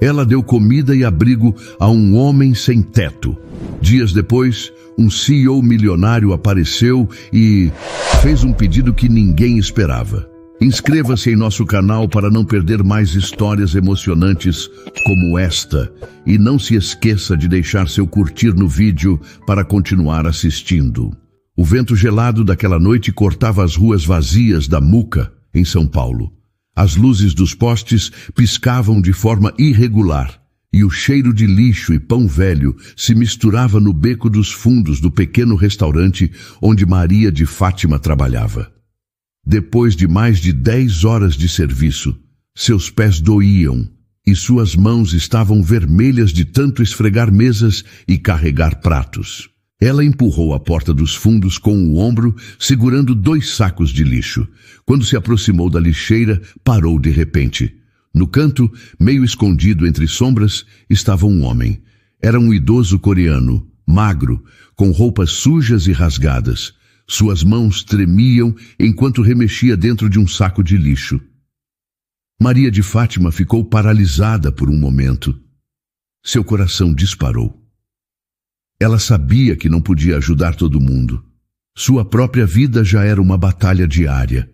Ela deu comida e abrigo a um homem sem teto. Dias depois, um CEO milionário apareceu e fez um pedido que ninguém esperava. Inscreva-se em nosso canal para não perder mais histórias emocionantes como esta. E não se esqueça de deixar seu curtir no vídeo para continuar assistindo. O vento gelado daquela noite cortava as ruas vazias da Muca, em São Paulo. As luzes dos postes piscavam de forma irregular e o cheiro de lixo e pão velho se misturava no beco dos fundos do pequeno restaurante onde Maria de Fátima trabalhava. Depois de mais de 10 horas de serviço, seus pés doíam e suas mãos estavam vermelhas de tanto esfregar mesas e carregar pratos. Ela empurrou a porta dos fundos com o ombro, segurando 2 sacos de lixo. Quando se aproximou da lixeira, parou de repente. No canto, meio escondido entre sombras, estava um homem. Era um idoso coreano, magro, com roupas sujas e rasgadas. Suas mãos tremiam enquanto remexia dentro de um saco de lixo. Maria de Fátima ficou paralisada por um momento. Seu coração disparou. Ela sabia que não podia ajudar todo mundo. Sua própria vida já era uma batalha diária.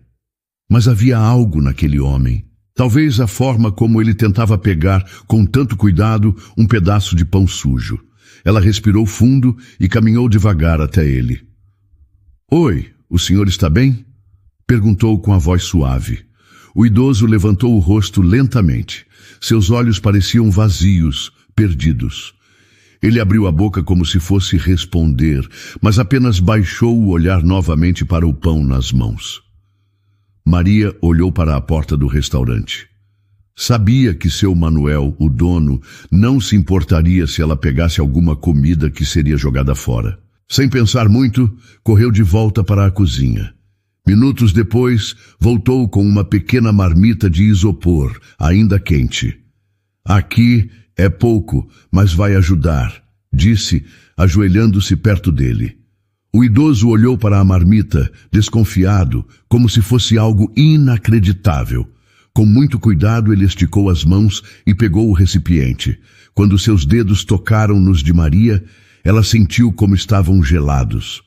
Mas havia algo naquele homem. Talvez a forma como ele tentava pegar, com tanto cuidado, um pedaço de pão sujo. Ela respirou fundo e caminhou devagar até ele. "Oi, o senhor está bem?" perguntou com a voz suave. O idoso levantou o rosto lentamente. Seus olhos pareciam vazios, perdidos. Ele abriu a boca como se fosse responder, mas apenas baixou o olhar novamente para o pão nas mãos. Maria olhou para a porta do restaurante. Sabia que seu Manuel, o dono, não se importaria se ela pegasse alguma comida que seria jogada fora. Sem pensar muito, correu de volta para a cozinha. Minutos depois, voltou com uma pequena marmita de isopor, ainda quente. "Aqui é pouco, mas vai ajudar", disse, ajoelhando-se perto dele. O idoso olhou para a marmita, desconfiado, como se fosse algo inacreditável. Com muito cuidado, ele esticou as mãos e pegou o recipiente. Quando seus dedos tocaram nos de Maria, ela sentiu como estavam gelados.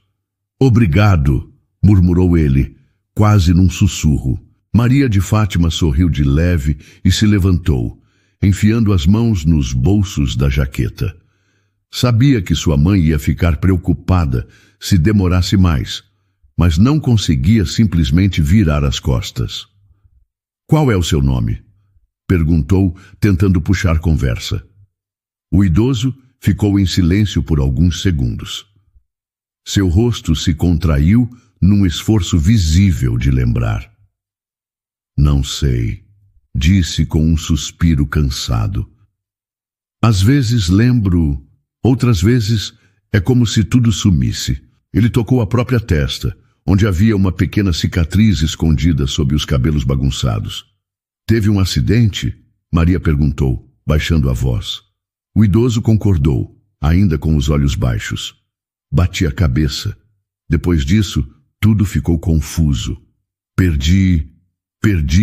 "Obrigado", murmurou ele, quase num sussurro. Maria de Fátima sorriu de leve e se levantou, enfiando as mãos nos bolsos da jaqueta. Sabia que sua mãe ia ficar preocupada se demorasse mais, mas não conseguia simplesmente virar as costas. "Qual é o seu nome?" perguntou, tentando puxar conversa. O idoso ficou em silêncio por alguns segundos. Seu rosto se contraiu num esforço visível de lembrar. "Não sei", disse com um suspiro cansado. "Às vezes lembro, outras vezes é como se tudo sumisse." Ele tocou a própria testa, onde havia uma pequena cicatriz escondida sob os cabelos bagunçados. "Teve um acidente?" Maria perguntou, baixando a voz. O idoso concordou, ainda com os olhos baixos. Bati a cabeça. Depois disso, tudo ficou confuso. Perdi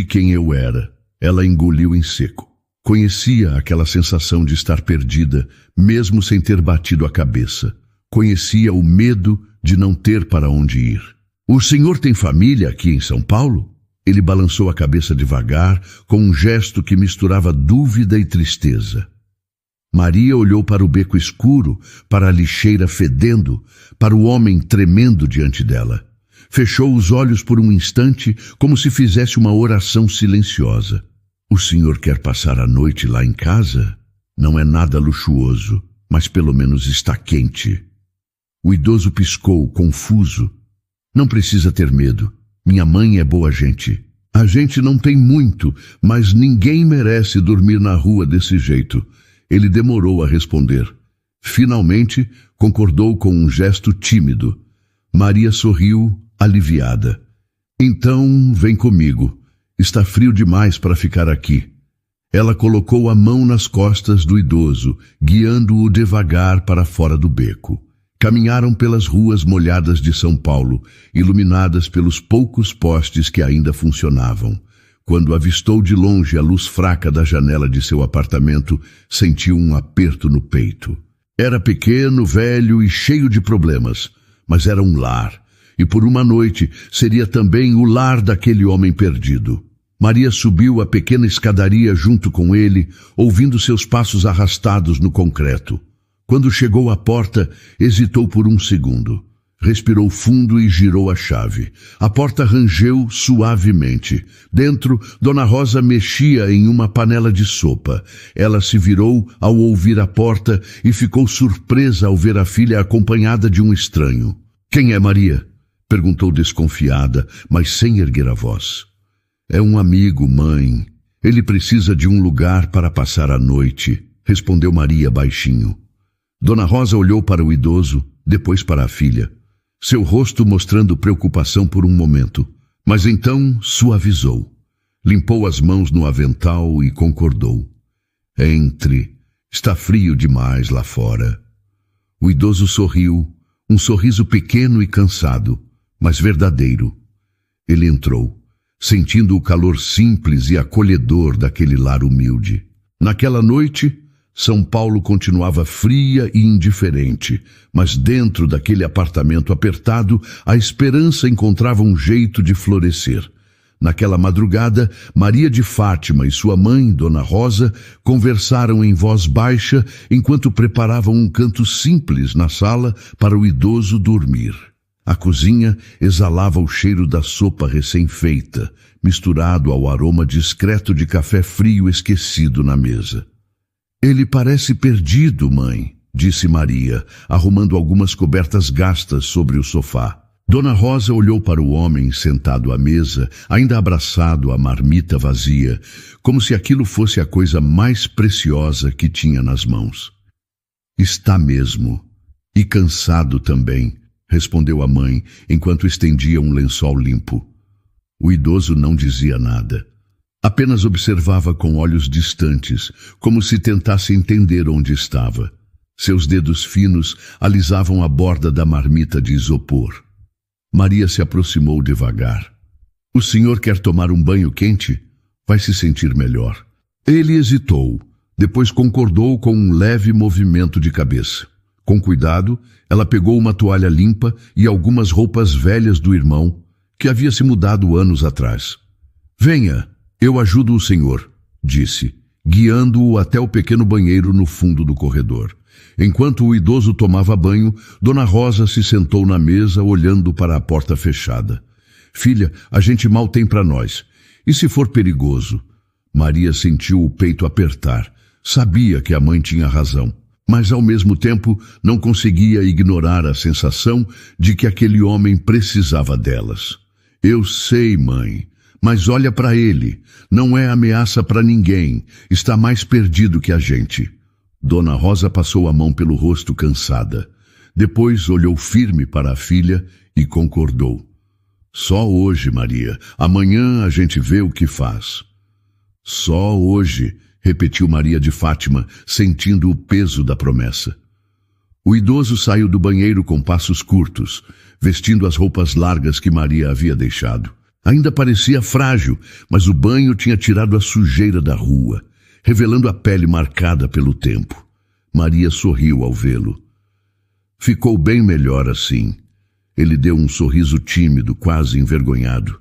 quem eu era." Ela engoliu em seco. Conhecia aquela sensação de estar perdida, mesmo sem ter batido a cabeça. Conhecia o medo de não ter para onde ir. "O senhor tem família aqui em São Paulo?" Ele balançou a cabeça devagar, com um gesto que misturava dúvida e tristeza. Maria olhou para o beco escuro, para a lixeira fedendo, para o homem tremendo diante dela. Fechou os olhos por um instante, como se fizesse uma oração silenciosa. "O senhor quer passar a noite lá em casa? Não é nada luxuoso, mas pelo menos está quente." O idoso piscou, confuso. "Não precisa ter medo. Minha mãe é boa gente. A gente não tem muito, mas ninguém merece dormir na rua desse jeito." Ele demorou a responder. Finalmente, concordou com um gesto tímido. Maria sorriu, aliviada. "Então, vem comigo. Está frio demais para ficar aqui." Ela colocou a mão nas costas do idoso, guiando-o devagar para fora do beco. Caminharam pelas ruas molhadas de São Paulo, iluminadas pelos poucos postes que ainda funcionavam. Quando avistou de longe a luz fraca da janela de seu apartamento, sentiu um aperto no peito. Era pequeno, velho e cheio de problemas, mas era um lar, e por uma noite seria também o lar daquele homem perdido. Maria subiu a pequena escadaria junto com ele, ouvindo seus passos arrastados no concreto. Quando chegou à porta, hesitou por um segundo. Respirou fundo e girou a chave. A porta rangeu suavemente. Dentro, Dona Rosa mexia em uma panela de sopa. Ela se virou ao ouvir a porta e ficou surpresa ao ver a filha acompanhada de um estranho. — Quem é Maria? — perguntou desconfiada, mas sem erguer a voz. — É um amigo, mãe. Ele precisa de um lugar para passar a noite — respondeu Maria baixinho. Dona Rosa olhou para o idoso, depois para a filha. Seu rosto mostrando preocupação por um momento, mas então suavizou. Limpou as mãos no avental e concordou. Entre. Está frio demais lá fora. O idoso sorriu, um sorriso pequeno e cansado, mas verdadeiro. Ele entrou, sentindo o calor simples e acolhedor daquele lar humilde. Naquela noite, São Paulo continuava fria e indiferente, mas dentro daquele apartamento apertado, a esperança encontrava um jeito de florescer. Naquela madrugada, Maria de Fátima e sua mãe, Dona Rosa, conversaram em voz baixa enquanto preparavam um canto simples na sala para o idoso dormir. A cozinha exalava o cheiro da sopa recém-feita, misturado ao aroma discreto de café frio esquecido na mesa. Ele parece perdido, mãe, disse Maria, arrumando algumas cobertas gastas sobre o sofá. Dona Rosa olhou para o homem sentado à mesa, ainda abraçado à marmita vazia, como se aquilo fosse a coisa mais preciosa que tinha nas mãos. Está mesmo. E cansado também, respondeu a mãe, enquanto estendia um lençol limpo. O idoso não dizia nada. Apenas observava com olhos distantes, como se tentasse entender onde estava. Seus dedos finos alisavam a borda da marmita de isopor. Maria se aproximou devagar. — O senhor quer tomar um banho quente? Vai se sentir melhor. Ele hesitou, depois concordou com um leve movimento de cabeça. Com cuidado, ela pegou uma toalha limpa e algumas roupas velhas do irmão, que havia se mudado anos atrás. — Venha. Eu ajudo o senhor, disse, guiando-o até o pequeno banheiro no fundo do corredor. Enquanto o idoso tomava banho, Dona Rosa se sentou na mesa olhando para a porta fechada. Filha, a gente mal tem para nós. E se for perigoso? Maria sentiu o peito apertar. Sabia que a mãe tinha razão, mas ao mesmo tempo não conseguia ignorar a sensação de que aquele homem precisava delas. Eu sei, mãe. Mas olha para ele, não é ameaça para ninguém, está mais perdido que a gente. Dona Rosa passou a mão pelo rosto cansada. Depois olhou firme para a filha e concordou. Só hoje, Maria, amanhã a gente vê o que faz. Só hoje, repetiu Maria de Fátima, sentindo o peso da promessa. O idoso saiu do banheiro com passos curtos, vestindo as roupas largas que Maria havia deixado. Ainda parecia frágil, mas o banho tinha tirado a sujeira da rua, revelando a pele marcada pelo tempo. Maria sorriu ao vê-lo. Ficou bem melhor assim. Ele deu um sorriso tímido, quase envergonhado.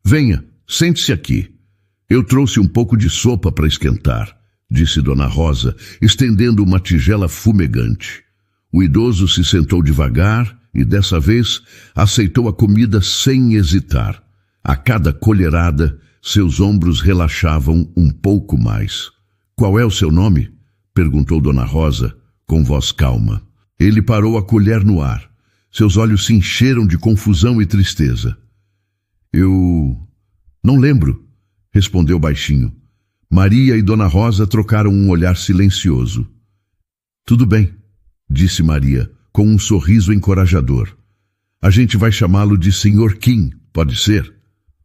Venha, sente-se aqui. Eu trouxe um pouco de sopa para esquentar, disse Dona Rosa, estendendo uma tigela fumegante. O idoso se sentou devagar e, dessa vez, aceitou a comida sem hesitar. A cada colherada, seus ombros relaxavam um pouco mais. — Qual é o seu nome? Perguntou Dona Rosa, com voz calma. Ele parou a colher no ar. Seus olhos se encheram de confusão e tristeza. — Eu não lembro, respondeu baixinho. Maria e Dona Rosa trocaram um olhar silencioso. — Tudo bem, disse Maria, com um sorriso encorajador. A gente vai chamá-lo de Sr. Kim, pode ser?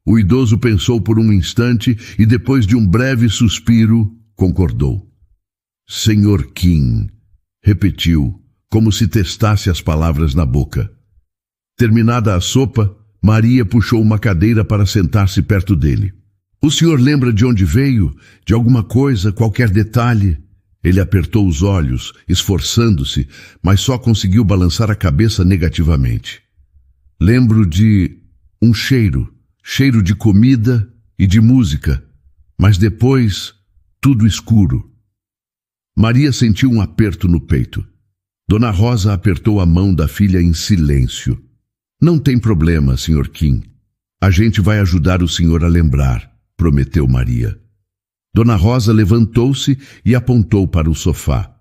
O idoso pensou por um instante e, depois de um breve suspiro, concordou. Sr. Kim, repetiu, como se testasse as palavras na boca. Terminada a sopa, Maria puxou uma cadeira para sentar-se perto dele. O senhor lembra de onde veio? De alguma coisa, qualquer detalhe? Ele apertou os olhos, esforçando-se, mas só conseguiu balançar a cabeça negativamente. Lembro de um cheiro de comida e de música, mas depois tudo escuro. Maria sentiu um aperto no peito. Dona Rosa apertou a mão da filha em silêncio. Não tem problema, Sr. Kim. A gente vai ajudar o senhor a lembrar, prometeu Maria. Dona Rosa levantou-se e apontou para o sofá.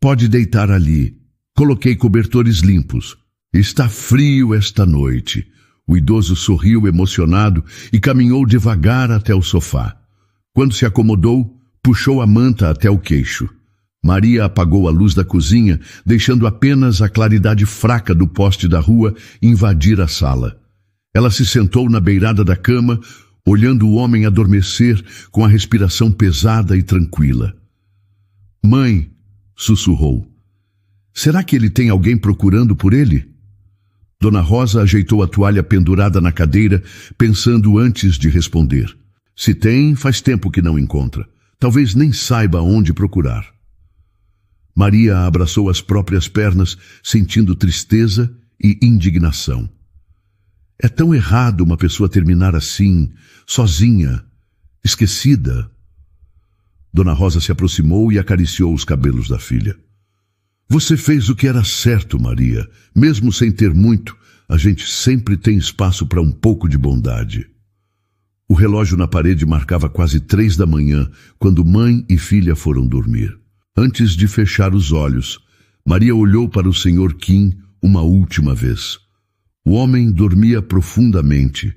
Pode deitar ali. Coloquei cobertores limpos. Está frio esta noite. O idoso sorriu emocionado e caminhou devagar até o sofá. Quando se acomodou, puxou a manta até o queixo. Maria apagou a luz da cozinha, deixando apenas a claridade fraca do poste da rua invadir a sala. Ela se sentou na beirada da cama, olhando o homem adormecer com a respiração pesada e tranquila. Mãe, sussurrou. Será que ele tem alguém procurando por ele? Dona Rosa ajeitou a toalha pendurada na cadeira, pensando antes de responder. Se tem, faz tempo que não encontra. Talvez nem saiba onde procurar. Maria abraçou as próprias pernas, sentindo tristeza e indignação. É tão errado uma pessoa terminar assim, sozinha, esquecida. Dona Rosa se aproximou e acariciou os cabelos da filha. Você fez o que era certo, Maria. Mesmo sem ter muito, a gente sempre tem espaço para um pouco de bondade. O relógio na parede marcava quase 3 da manhã, quando mãe e filha foram dormir. Antes de fechar os olhos, Maria olhou para o Sr. Kim uma última vez. O homem dormia profundamente,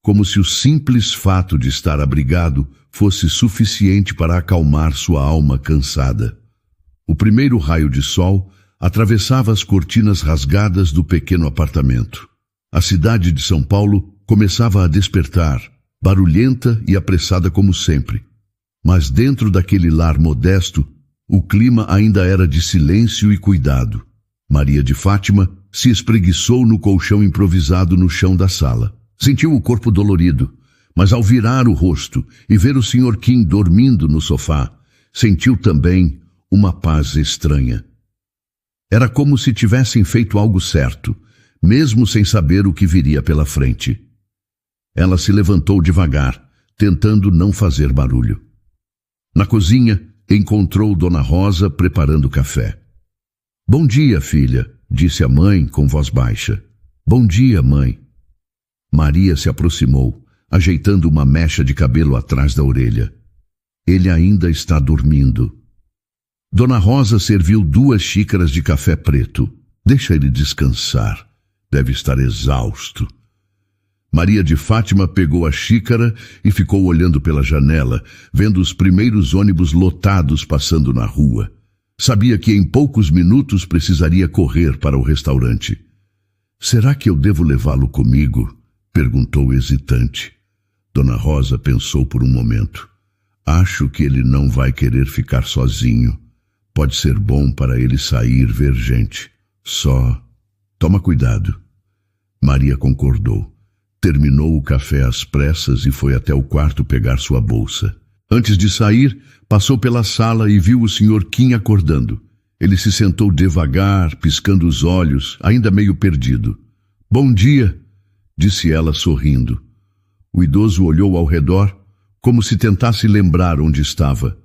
como se o simples fato de estar abrigado fosse suficiente para acalmar sua alma cansada. O primeiro raio de sol atravessava as cortinas rasgadas do pequeno apartamento. A cidade de São Paulo começava a despertar, barulhenta e apressada como sempre. Mas dentro daquele lar modesto, o clima ainda era de silêncio e cuidado. Maria de Fátima se espreguiçou no colchão improvisado no chão da sala. Sentiu o corpo dolorido, mas ao virar o rosto e ver o Sr. Kim dormindo no sofá, sentiu também uma paz estranha. Era como se tivessem feito algo certo, mesmo sem saber o que viria pela frente. Ela se levantou devagar, tentando não fazer barulho. Na cozinha, encontrou Dona Rosa preparando café. Bom dia, filha, disse a mãe com voz baixa. Bom dia, mãe. Maria se aproximou, ajeitando uma mecha de cabelo atrás da orelha. Ele ainda está dormindo. Dona Rosa serviu 2 xícaras de café preto. Deixa ele descansar. Deve estar exausto. Maria de Fátima pegou a xícara e ficou olhando pela janela, vendo os primeiros ônibus lotados passando na rua. Sabia que em poucos minutos precisaria correr para o restaurante. Será que eu devo levá-lo comigo? Perguntou hesitante. Dona Rosa pensou por um momento. Acho que ele não vai querer ficar sozinho. Pode ser bom para ele sair ver gente. Só toma cuidado. Maria concordou. Terminou o café às pressas e foi até o quarto pegar sua bolsa. Antes de sair, passou pela sala e viu o Sr. Kim acordando. Ele se sentou devagar, piscando os olhos, ainda meio perdido. Bom dia, disse ela sorrindo. O idoso olhou ao redor, como se tentasse lembrar onde estava.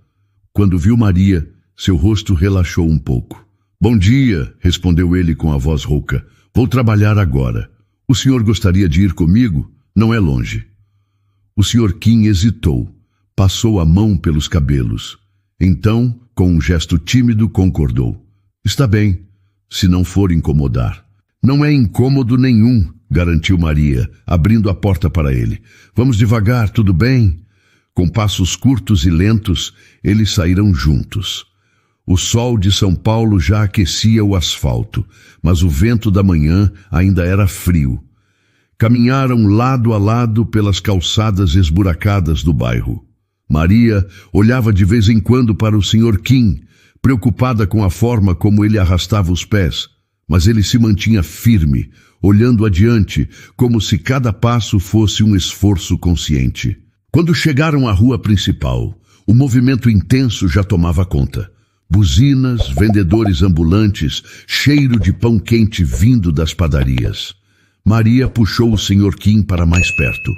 Quando viu Maria, seu rosto relaxou um pouco. Bom dia, respondeu ele com a voz rouca. Vou trabalhar agora. O senhor gostaria de ir comigo? Não é longe. O Sr. Kim hesitou. Passou a mão pelos cabelos. Então, com um gesto tímido, concordou. Está bem, se não for incomodar. Não é incômodo nenhum, garantiu Maria, abrindo a porta para ele. Vamos devagar, tudo bem? Com passos curtos e lentos, eles saíram juntos. O sol de São Paulo já aquecia o asfalto, mas o vento da manhã ainda era frio. Caminharam lado a lado pelas calçadas esburacadas do bairro. Maria olhava de vez em quando para o Sr. Kim, preocupada com a forma como ele arrastava os pés, mas ele se mantinha firme, olhando adiante, como se cada passo fosse um esforço consciente. Quando chegaram à rua principal, o movimento intenso já tomava conta. Buzinas, vendedores ambulantes, cheiro de pão quente vindo das padarias. Maria puxou o Sr. Kim para mais perto.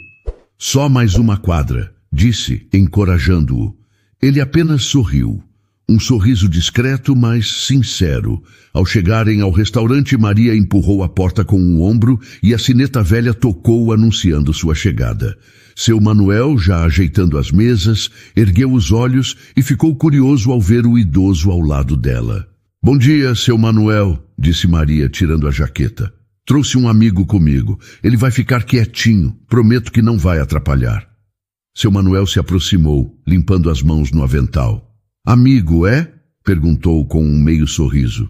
Só mais uma quadra, disse, encorajando-o. Ele apenas sorriu. Um sorriso discreto, mas sincero. Ao chegarem ao restaurante, Maria empurrou a porta com um ombro e a sineta velha tocou anunciando sua chegada. Seu Manuel, já ajeitando as mesas, ergueu os olhos e ficou curioso ao ver o idoso ao lado dela. Bom dia, seu Manuel, disse Maria, tirando a jaqueta. Trouxe um amigo comigo. Ele vai ficar quietinho. Prometo que não vai atrapalhar. Seu Manuel se aproximou, limpando as mãos no avental. Amigo, é? Perguntou com um meio sorriso.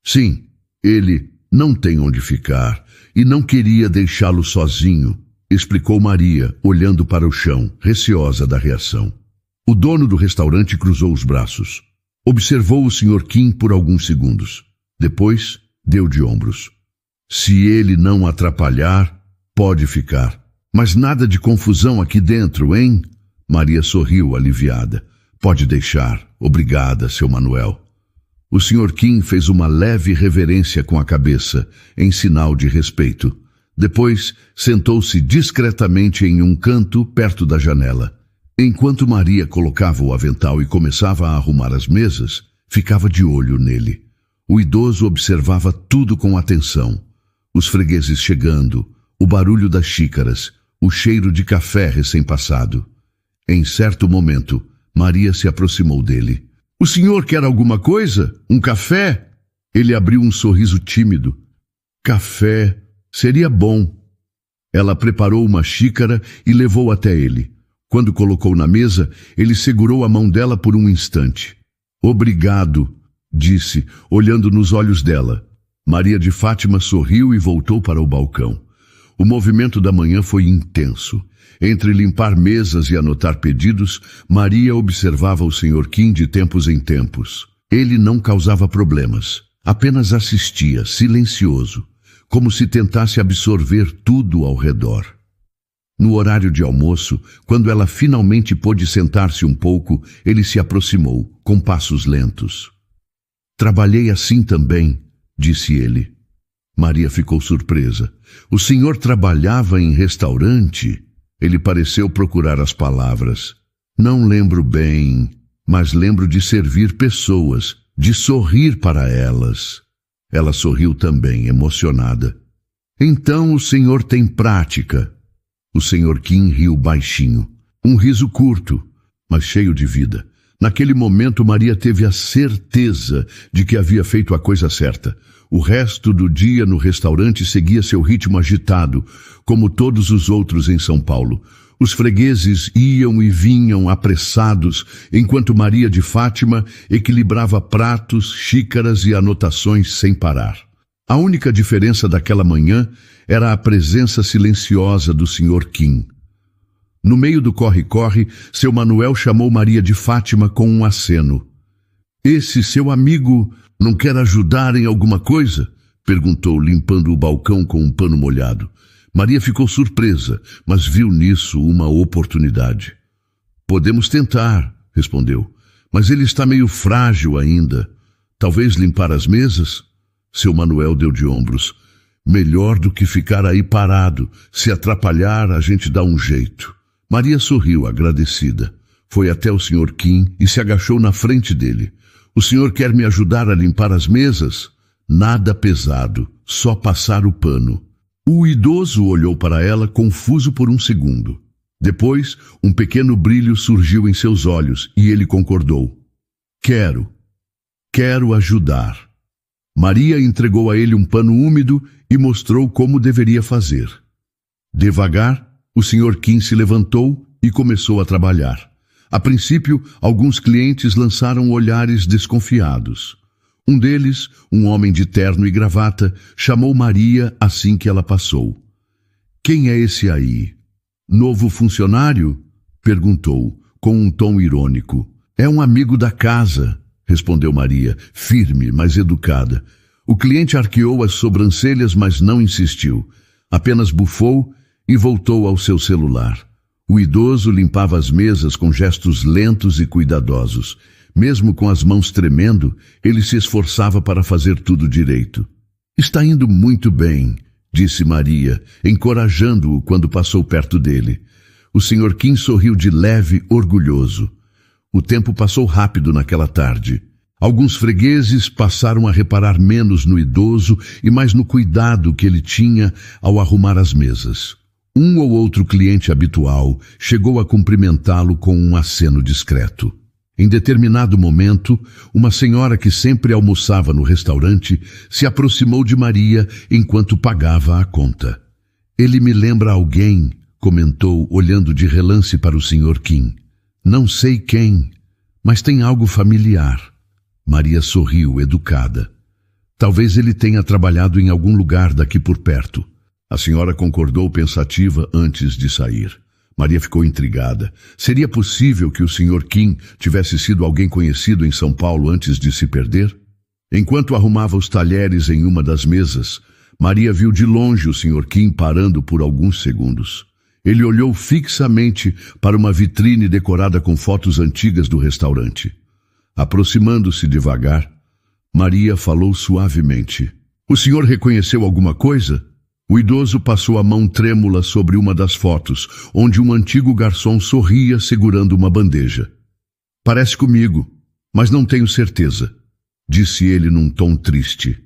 Sim, ele não tem onde ficar e não queria deixá-lo sozinho, explicou Maria, olhando para o chão, receosa da reação. O dono do restaurante cruzou os braços. Observou o Sr. Kim por alguns segundos. Depois, deu de ombros. Se ele não atrapalhar, pode ficar. Mas nada de confusão aqui dentro, hein? Maria sorriu, aliviada. Pode deixar. Obrigada, seu Manuel. O Sr. Kim fez uma leve reverência com a cabeça, em sinal de respeito. Depois, sentou-se discretamente em um canto perto da janela. Enquanto Maria colocava o avental e começava a arrumar as mesas, ficava de olho nele. O idoso observava tudo com atenção. Os fregueses chegando, o barulho das xícaras, o cheiro de café recém-passado. Em certo momento, Maria se aproximou dele. O senhor quer alguma coisa? Um café? Ele abriu um sorriso tímido. Café seria bom. Ela preparou uma xícara e levou até ele. Quando colocou na mesa, ele segurou a mão dela por um instante. Obrigado, disse, olhando nos olhos dela. Maria de Fátima sorriu e voltou para o balcão. O movimento da manhã foi intenso. Entre limpar mesas e anotar pedidos, Maria observava o Sr. Kim de tempos em tempos. Ele não causava problemas, apenas assistia, silencioso, como se tentasse absorver tudo ao redor. No horário de almoço, quando ela finalmente pôde sentar-se um pouco, ele se aproximou, com passos lentos. Trabalhei assim também, disse ele. Maria ficou surpresa. O senhor trabalhava em restaurante? Ele pareceu procurar as palavras. Não lembro bem, mas lembro de servir pessoas, de sorrir para elas. Ela sorriu também, emocionada. Então o senhor tem prática. O Sr. Kim riu baixinho. Um riso curto, mas cheio de vida. Naquele momento, Maria teve a certeza de que havia feito a coisa certa. O resto do dia no restaurante seguia seu ritmo agitado, como todos os outros em São Paulo. Os fregueses iam e vinham apressados, enquanto Maria de Fátima equilibrava pratos, xícaras e anotações sem parar. A única diferença daquela manhã era a presença silenciosa do Sr. Kim. No meio do corre-corre, seu Manuel chamou Maria de Fátima com um aceno. Esse seu amigo não quer ajudar em alguma coisa? Perguntou, limpando o balcão com um pano molhado. Maria ficou surpresa, mas viu nisso uma oportunidade. Podemos tentar, respondeu, mas ele está meio frágil ainda. Talvez limpar as mesas? Seu Manuel deu de ombros. Melhor do que ficar aí parado. Se atrapalhar, a gente dá um jeito. Maria sorriu, agradecida. Foi até o Sr. Kim e se agachou na frente dele. O senhor quer me ajudar a limpar as mesas? Nada pesado, só passar o pano. O idoso olhou para ela, confuso por um segundo. Depois, um pequeno brilho surgiu em seus olhos e ele concordou. Quero ajudar. Maria entregou a ele um pano úmido e mostrou como deveria fazer. Devagar, o Sr. Kim se levantou e começou a trabalhar. A princípio, alguns clientes lançaram olhares desconfiados. Um deles, um homem de terno e gravata, chamou Maria assim que ela passou. Quem é esse aí? Novo funcionário? Perguntou, com um tom irônico. É um amigo da casa, respondeu Maria, firme, mas educada. O cliente arqueou as sobrancelhas, mas não insistiu. Apenas bufou e voltou ao seu celular. O idoso limpava as mesas com gestos lentos e cuidadosos. Mesmo com as mãos tremendo, ele se esforçava para fazer tudo direito. Está indo muito bem, disse Maria, encorajando-o quando passou perto dele. O Sr. Kim sorriu de leve, orgulhoso. O tempo passou rápido naquela tarde. Alguns fregueses passaram a reparar menos no idoso e mais no cuidado que ele tinha ao arrumar as mesas. Um ou outro cliente habitual chegou a cumprimentá-lo com um aceno discreto. Em determinado momento, uma senhora que sempre almoçava no restaurante se aproximou de Maria enquanto pagava a conta. Ele me lembra alguém, comentou, olhando de relance para o Sr. Kim. Não sei quem, mas tem algo familiar. Maria sorriu, educada. Talvez ele tenha trabalhado em algum lugar daqui por perto. A senhora concordou pensativa antes de sair. Maria ficou intrigada. Seria possível que o Sr. Kim tivesse sido alguém conhecido em São Paulo antes de se perder? Enquanto arrumava os talheres em uma das mesas, Maria viu de longe o Sr. Kim parando por alguns segundos. Ele olhou fixamente para uma vitrine decorada com fotos antigas do restaurante. Aproximando-se devagar, Maria falou suavemente. O senhor reconheceu alguma coisa? O idoso passou a mão trêmula sobre uma das fotos, onde um antigo garçom sorria segurando uma bandeja. Parece comigo, mas não tenho certeza, disse ele num tom triste.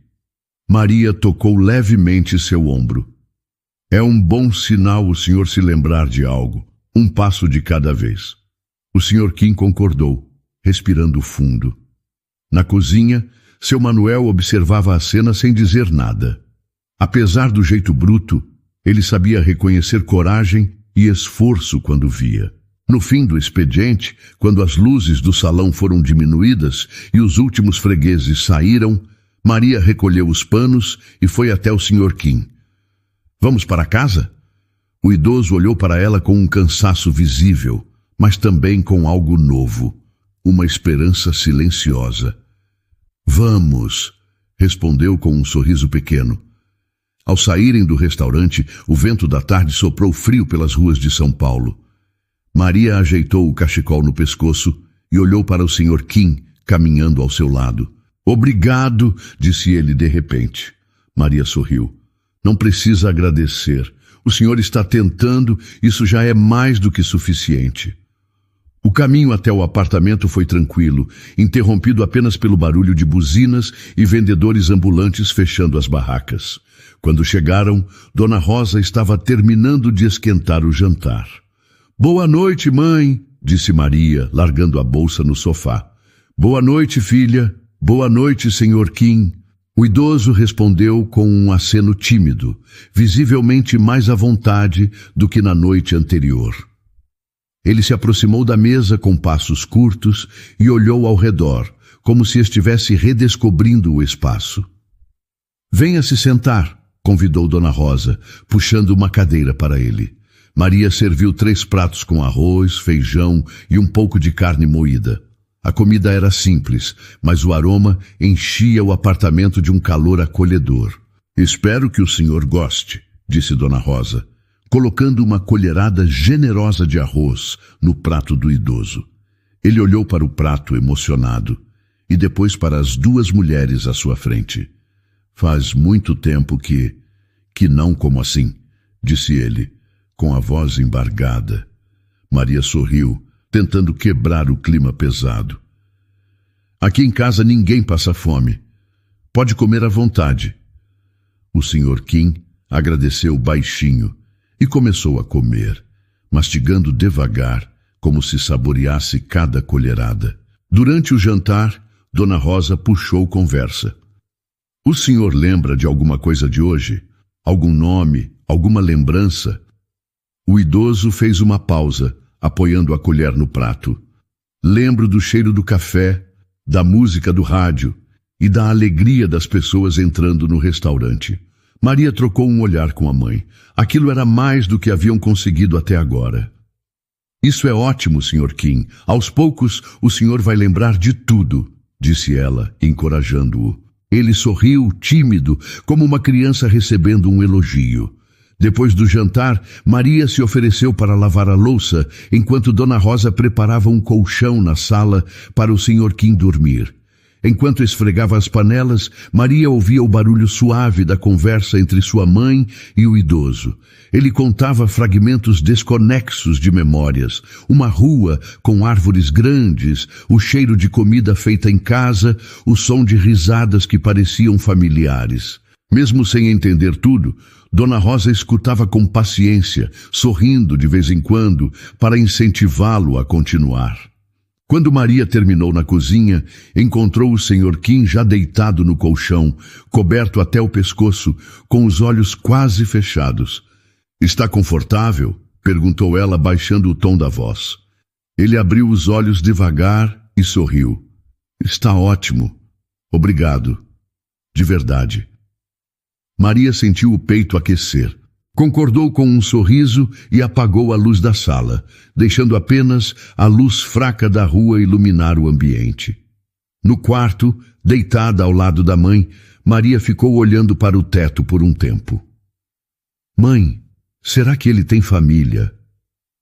Maria tocou levemente seu ombro. É um bom sinal o senhor se lembrar de algo, um passo de cada vez. O Sr. Kim concordou, respirando fundo. Na cozinha, seu Manuel observava a cena sem dizer nada. Apesar do jeito bruto, ele sabia reconhecer coragem e esforço quando via. No fim do expediente, quando as luzes do salão foram diminuídas e os últimos fregueses saíram, Maria recolheu os panos e foi até o Sr. Kim. Vamos para casa? O idoso olhou para ela com um cansaço visível, mas também com algo novo, uma esperança silenciosa. Vamos, respondeu com um sorriso pequeno. Ao saírem do restaurante, o vento da tarde soprou frio pelas ruas de São Paulo. Maria ajeitou o cachecol no pescoço e olhou para o Sr. Kim, caminhando ao seu lado. Obrigado, disse ele de repente. Maria sorriu. Não precisa agradecer. O senhor está tentando, isso já é mais do que suficiente. O caminho até o apartamento foi tranquilo, interrompido apenas pelo barulho de buzinas e vendedores ambulantes fechando as barracas. Quando chegaram, Dona Rosa estava terminando de esquentar o jantar. Boa noite, mãe, disse Maria, largando a bolsa no sofá. Boa noite, filha. Boa noite, Sr. Kim. O idoso respondeu com um aceno tímido, visivelmente mais à vontade do que na noite anterior. Ele se aproximou da mesa com passos curtos e olhou ao redor, como se estivesse redescobrindo o espaço. Venha se sentar, convidou Dona Rosa, puxando uma cadeira para ele. Maria serviu 3 pratos com arroz, feijão e um pouco de carne moída. A comida era simples, mas o aroma enchia o apartamento de um calor acolhedor. Espero que o senhor goste, disse Dona Rosa, colocando uma colherada generosa de arroz no prato do idoso. Ele olhou para o prato emocionado e depois para as 2 mulheres à sua frente. Faz muito tempo que não como assim, disse ele, com a voz embargada. Maria sorriu, tentando quebrar o clima pesado. Aqui em casa ninguém passa fome. Pode comer à vontade. O Sr. Kim agradeceu baixinho e começou a comer, mastigando devagar, como se saboreasse cada colherada. Durante o jantar, Dona Rosa puxou conversa. O senhor lembra de alguma coisa de hoje? Algum nome? Alguma lembrança? O idoso fez uma pausa, apoiando a colher no prato. Lembro do cheiro do café, da música do rádio e da alegria das pessoas entrando no restaurante. Maria trocou um olhar com a mãe. Aquilo era mais do que haviam conseguido até agora. Isso é ótimo, Sr. Kim. Aos poucos, o senhor vai lembrar de tudo, disse ela, encorajando-o. Ele sorriu, tímido, como uma criança recebendo um elogio. Depois do jantar, Maria se ofereceu para lavar a louça, enquanto Dona Rosa preparava um colchão na sala para o Sr. Kim dormir. Enquanto esfregava as panelas, Maria ouvia o barulho suave da conversa entre sua mãe e o idoso. Ele contava fragmentos desconexos de memórias, uma rua com árvores grandes, o cheiro de comida feita em casa, o som de risadas que pareciam familiares. Mesmo sem entender tudo, Dona Rosa escutava com paciência, sorrindo de vez em quando, para incentivá-lo a continuar. Quando Maria terminou na cozinha, encontrou o Sr. Kim já deitado no colchão, coberto até o pescoço, com os olhos quase fechados. "Está confortável?" perguntou ela, baixando o tom da voz. Ele abriu os olhos devagar e sorriu. "Está ótimo. Obrigado. De verdade." Maria sentiu o peito aquecer. Concordou com um sorriso e apagou a luz da sala, deixando apenas a luz fraca da rua iluminar o ambiente. No quarto, deitada ao lado da mãe, Maria ficou olhando para o teto por um tempo. "Mãe, será que ele tem família?"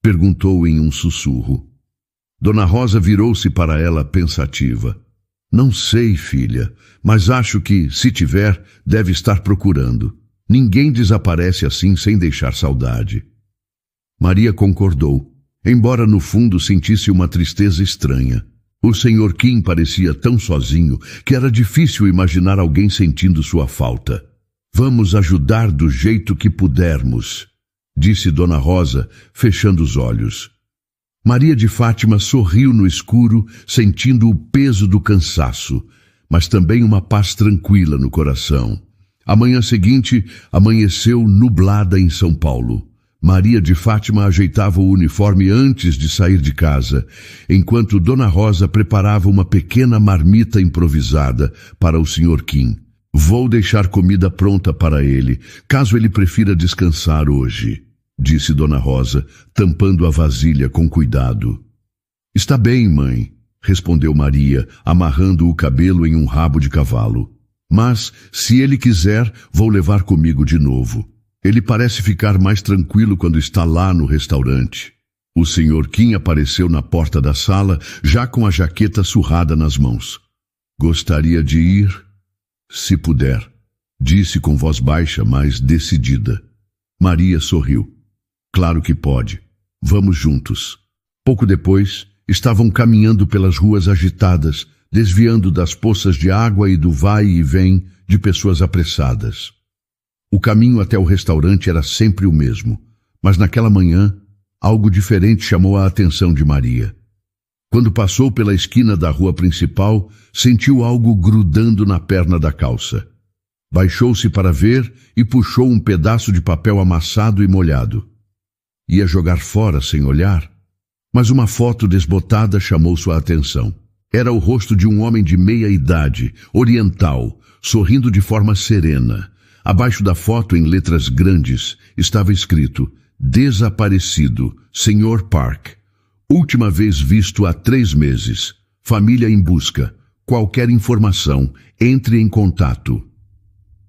perguntou em um sussurro. Dona Rosa virou-se para ela pensativa. "Não sei, filha, mas acho que, se tiver, deve estar procurando. Ninguém desaparece assim sem deixar saudade." Maria concordou, embora no fundo sentisse uma tristeza estranha. O Sr. Kim parecia tão sozinho que era difícil imaginar alguém sentindo sua falta. "Vamos ajudar do jeito que pudermos", disse Dona Rosa, fechando os olhos. Maria de Fátima sorriu no escuro, sentindo o peso do cansaço, mas também uma paz tranquila no coração. A manhã seguinte amanheceu nublada em São Paulo. Maria de Fátima ajeitava o uniforme antes de sair de casa, enquanto Dona Rosa preparava uma pequena marmita improvisada para o Sr. Kim. "Vou deixar comida pronta para ele, caso ele prefira descansar hoje", disse Dona Rosa, tampando a vasilha com cuidado. "Está bem, mãe", respondeu Maria, amarrando o cabelo em um rabo de cavalo. "Mas, se ele quiser, vou levar comigo de novo. Ele parece ficar mais tranquilo quando está lá no restaurante." O Sr. Kim apareceu na porta da sala, já com a jaqueta surrada nas mãos. "Gostaria de ir, se puder", disse com voz baixa, mas decidida. Maria sorriu. "Claro que pode. Vamos juntos." Pouco depois, estavam caminhando pelas ruas agitadas, desviando das poças de água e do vai e vem de pessoas apressadas. O caminho até o restaurante era sempre o mesmo, mas naquela manhã, algo diferente chamou a atenção de Maria. Quando passou pela esquina da rua principal, sentiu algo grudando na perna da calça. Baixou-se para ver e puxou um pedaço de papel amassado e molhado. Ia jogar fora sem olhar, mas uma foto desbotada chamou sua atenção. Era o rosto de um homem de meia idade, oriental, sorrindo de forma serena. Abaixo da foto, em letras grandes, estava escrito: "Desaparecido, Sr. Park. Última vez visto há 3 meses. Família em busca. Qualquer informação, entre em contato."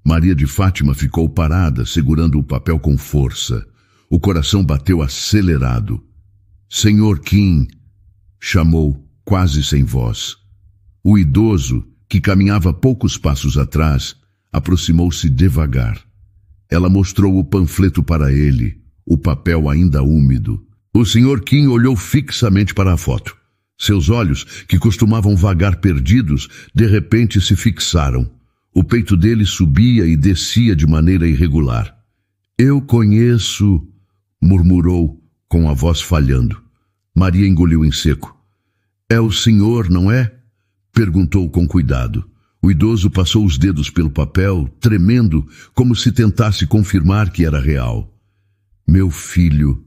Maria de Fátima ficou parada, segurando o papel com força. O coração bateu acelerado. "Sr. Kim", chamou, quase sem voz. O idoso, que caminhava poucos passos atrás, aproximou-se devagar. Ela mostrou o panfleto para ele, o papel ainda úmido. O Sr. Kim olhou fixamente para a foto. Seus olhos, que costumavam vagar perdidos, de repente se fixaram. O peito dele subia e descia de maneira irregular. "Eu conheço", murmurou, com a voz falhando. Maria engoliu em seco. "É o senhor, não é?" perguntou com cuidado. O idoso passou os dedos pelo papel, tremendo, como se tentasse confirmar que era real. "Meu filho",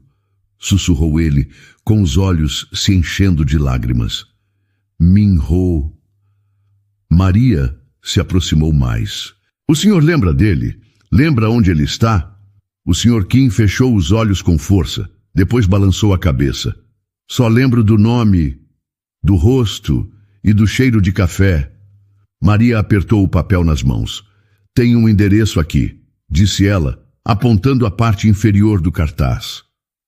sussurrou ele, com os olhos se enchendo de lágrimas. "Min-ho." Maria se aproximou mais. "O senhor lembra dele? Lembra onde ele está?" O Sr. Kim fechou os olhos com força, depois balançou a cabeça. "Só lembro do nome, do rosto e do cheiro de café." Maria apertou o papel nas mãos. "Tem um endereço aqui", disse ela, apontando a parte inferior do cartaz.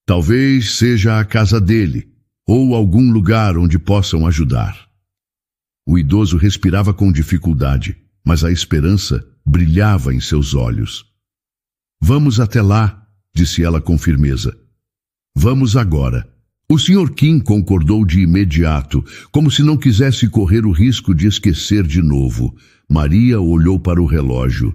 Talvez seja a casa dele, ou algum lugar onde possam ajudar. O idoso respirava com dificuldade, mas a esperança brilhava em seus olhos. Vamos até lá, disse ela com firmeza. Vamos agora. O Sr. Kim concordou de imediato, como se não quisesse correr o risco de esquecer de novo. Maria olhou para o relógio.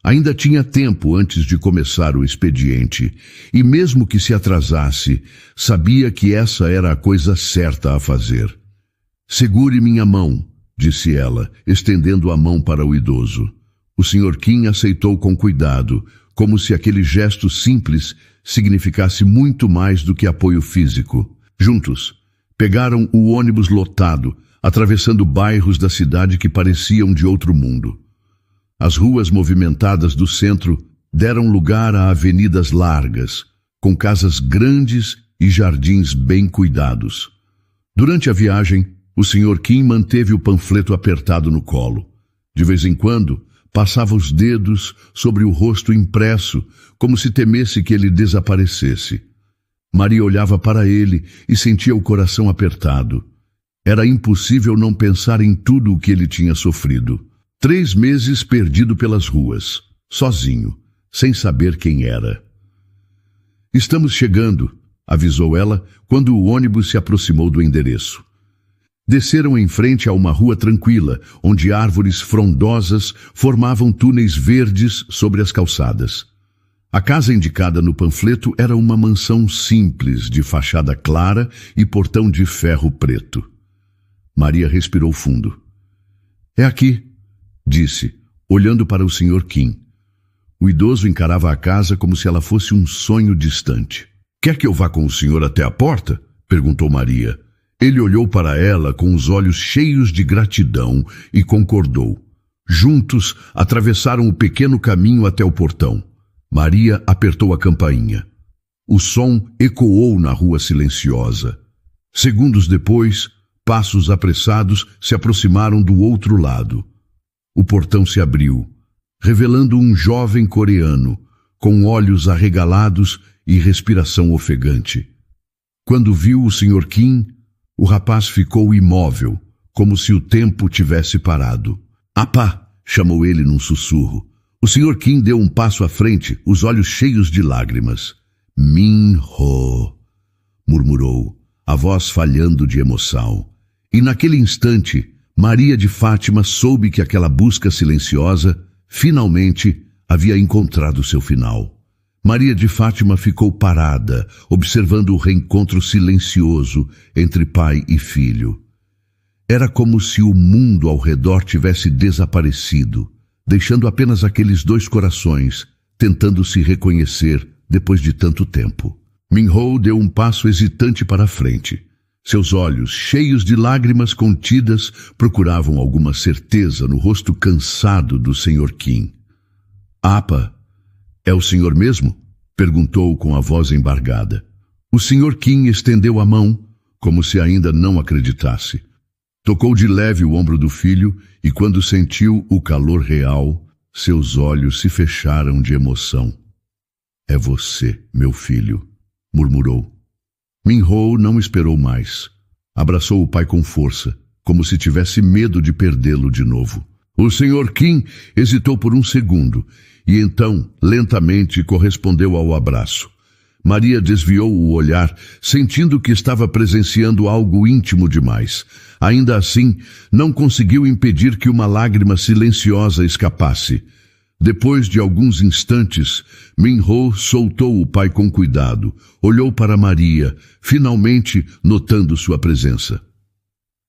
Ainda tinha tempo antes de começar o expediente, e mesmo que se atrasasse, sabia que essa era a coisa certa a fazer. Segure minha mão, disse ela, estendendo a mão para o idoso. O Sr. Kim aceitou com cuidado, como se aquele gesto simples significasse muito mais do que apoio físico. Juntos, pegaram o ônibus lotado, atravessando bairros da cidade que pareciam de outro mundo. As ruas movimentadas do centro deram lugar a avenidas largas, com casas grandes e jardins bem cuidados. Durante a viagem, o Sr. Kim manteve o panfleto apertado no colo. De vez em quando, passava os dedos sobre o rosto impresso, como se temesse que ele desaparecesse. Maria olhava para ele e sentia o coração apertado. Era impossível não pensar em tudo o que ele tinha sofrido. 3 meses perdido pelas ruas, sozinho, sem saber quem era. Estamos chegando, avisou ela quando o ônibus se aproximou do endereço. Desceram em frente a uma rua tranquila, onde árvores frondosas formavam túneis verdes sobre as calçadas. A casa indicada no panfleto era uma mansão simples, de fachada clara e portão de ferro preto. Maria respirou fundo. É aqui, disse, olhando para o Sr. Kim. O idoso encarava a casa como se ela fosse um sonho distante. Quer que eu vá com o senhor até a porta? Perguntou Maria. Ele olhou para ela com os olhos cheios de gratidão e concordou. Juntos, atravessaram o pequeno caminho até o portão. Maria apertou a campainha. O som ecoou na rua silenciosa. Segundos depois, passos apressados se aproximaram do outro lado. O portão se abriu, revelando um jovem coreano, com olhos arregalados e respiração ofegante. Quando viu o Sr. Kim, o rapaz ficou imóvel, como se o tempo tivesse parado. Apá! Chamou ele num sussurro. O Sr. Kim deu um passo à frente, os olhos cheios de lágrimas. Min-ho, murmurou, a voz falhando de emoção. E naquele instante, Maria de Fátima soube que aquela busca silenciosa, finalmente, havia encontrado seu final. Maria de Fátima ficou parada, observando o reencontro silencioso entre pai e filho. Era como se o mundo ao redor tivesse desaparecido, deixando apenas aqueles 2 corações, tentando se reconhecer depois de tanto tempo. Min-ho deu um passo hesitante para a frente. Seus olhos, cheios de lágrimas contidas, procuravam alguma certeza no rosto cansado do Sr. Kim. Apa, é o senhor mesmo? Perguntou com a voz embargada. O Sr. Kim estendeu a mão, como se ainda não acreditasse. Tocou de leve o ombro do filho e, quando sentiu o calor real, seus olhos se fecharam de emoção. É você, meu filho, murmurou. Min-ho não esperou mais. Abraçou o pai com força, como se tivesse medo de perdê-lo de novo. O Sr. Kim hesitou por um segundo e então, lentamente, correspondeu ao abraço. Maria desviou o olhar, sentindo que estava presenciando algo íntimo demais. Ainda assim, não conseguiu impedir que uma lágrima silenciosa escapasse. Depois de alguns instantes, Min-ho soltou o pai com cuidado, olhou para Maria, finalmente notando sua presença.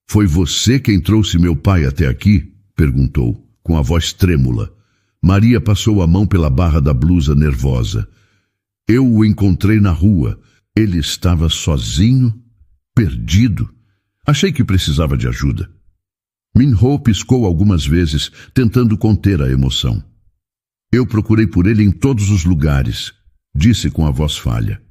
Foi você quem trouxe meu pai até aqui? Perguntou, com a voz trêmula. Maria passou a mão pela barra da blusa nervosa. Eu o encontrei na rua. Ele estava sozinho, perdido. Achei que precisava de ajuda. Min-ho piscou algumas vezes, tentando conter a emoção. Eu procurei por ele em todos os lugares, disse com a voz falha.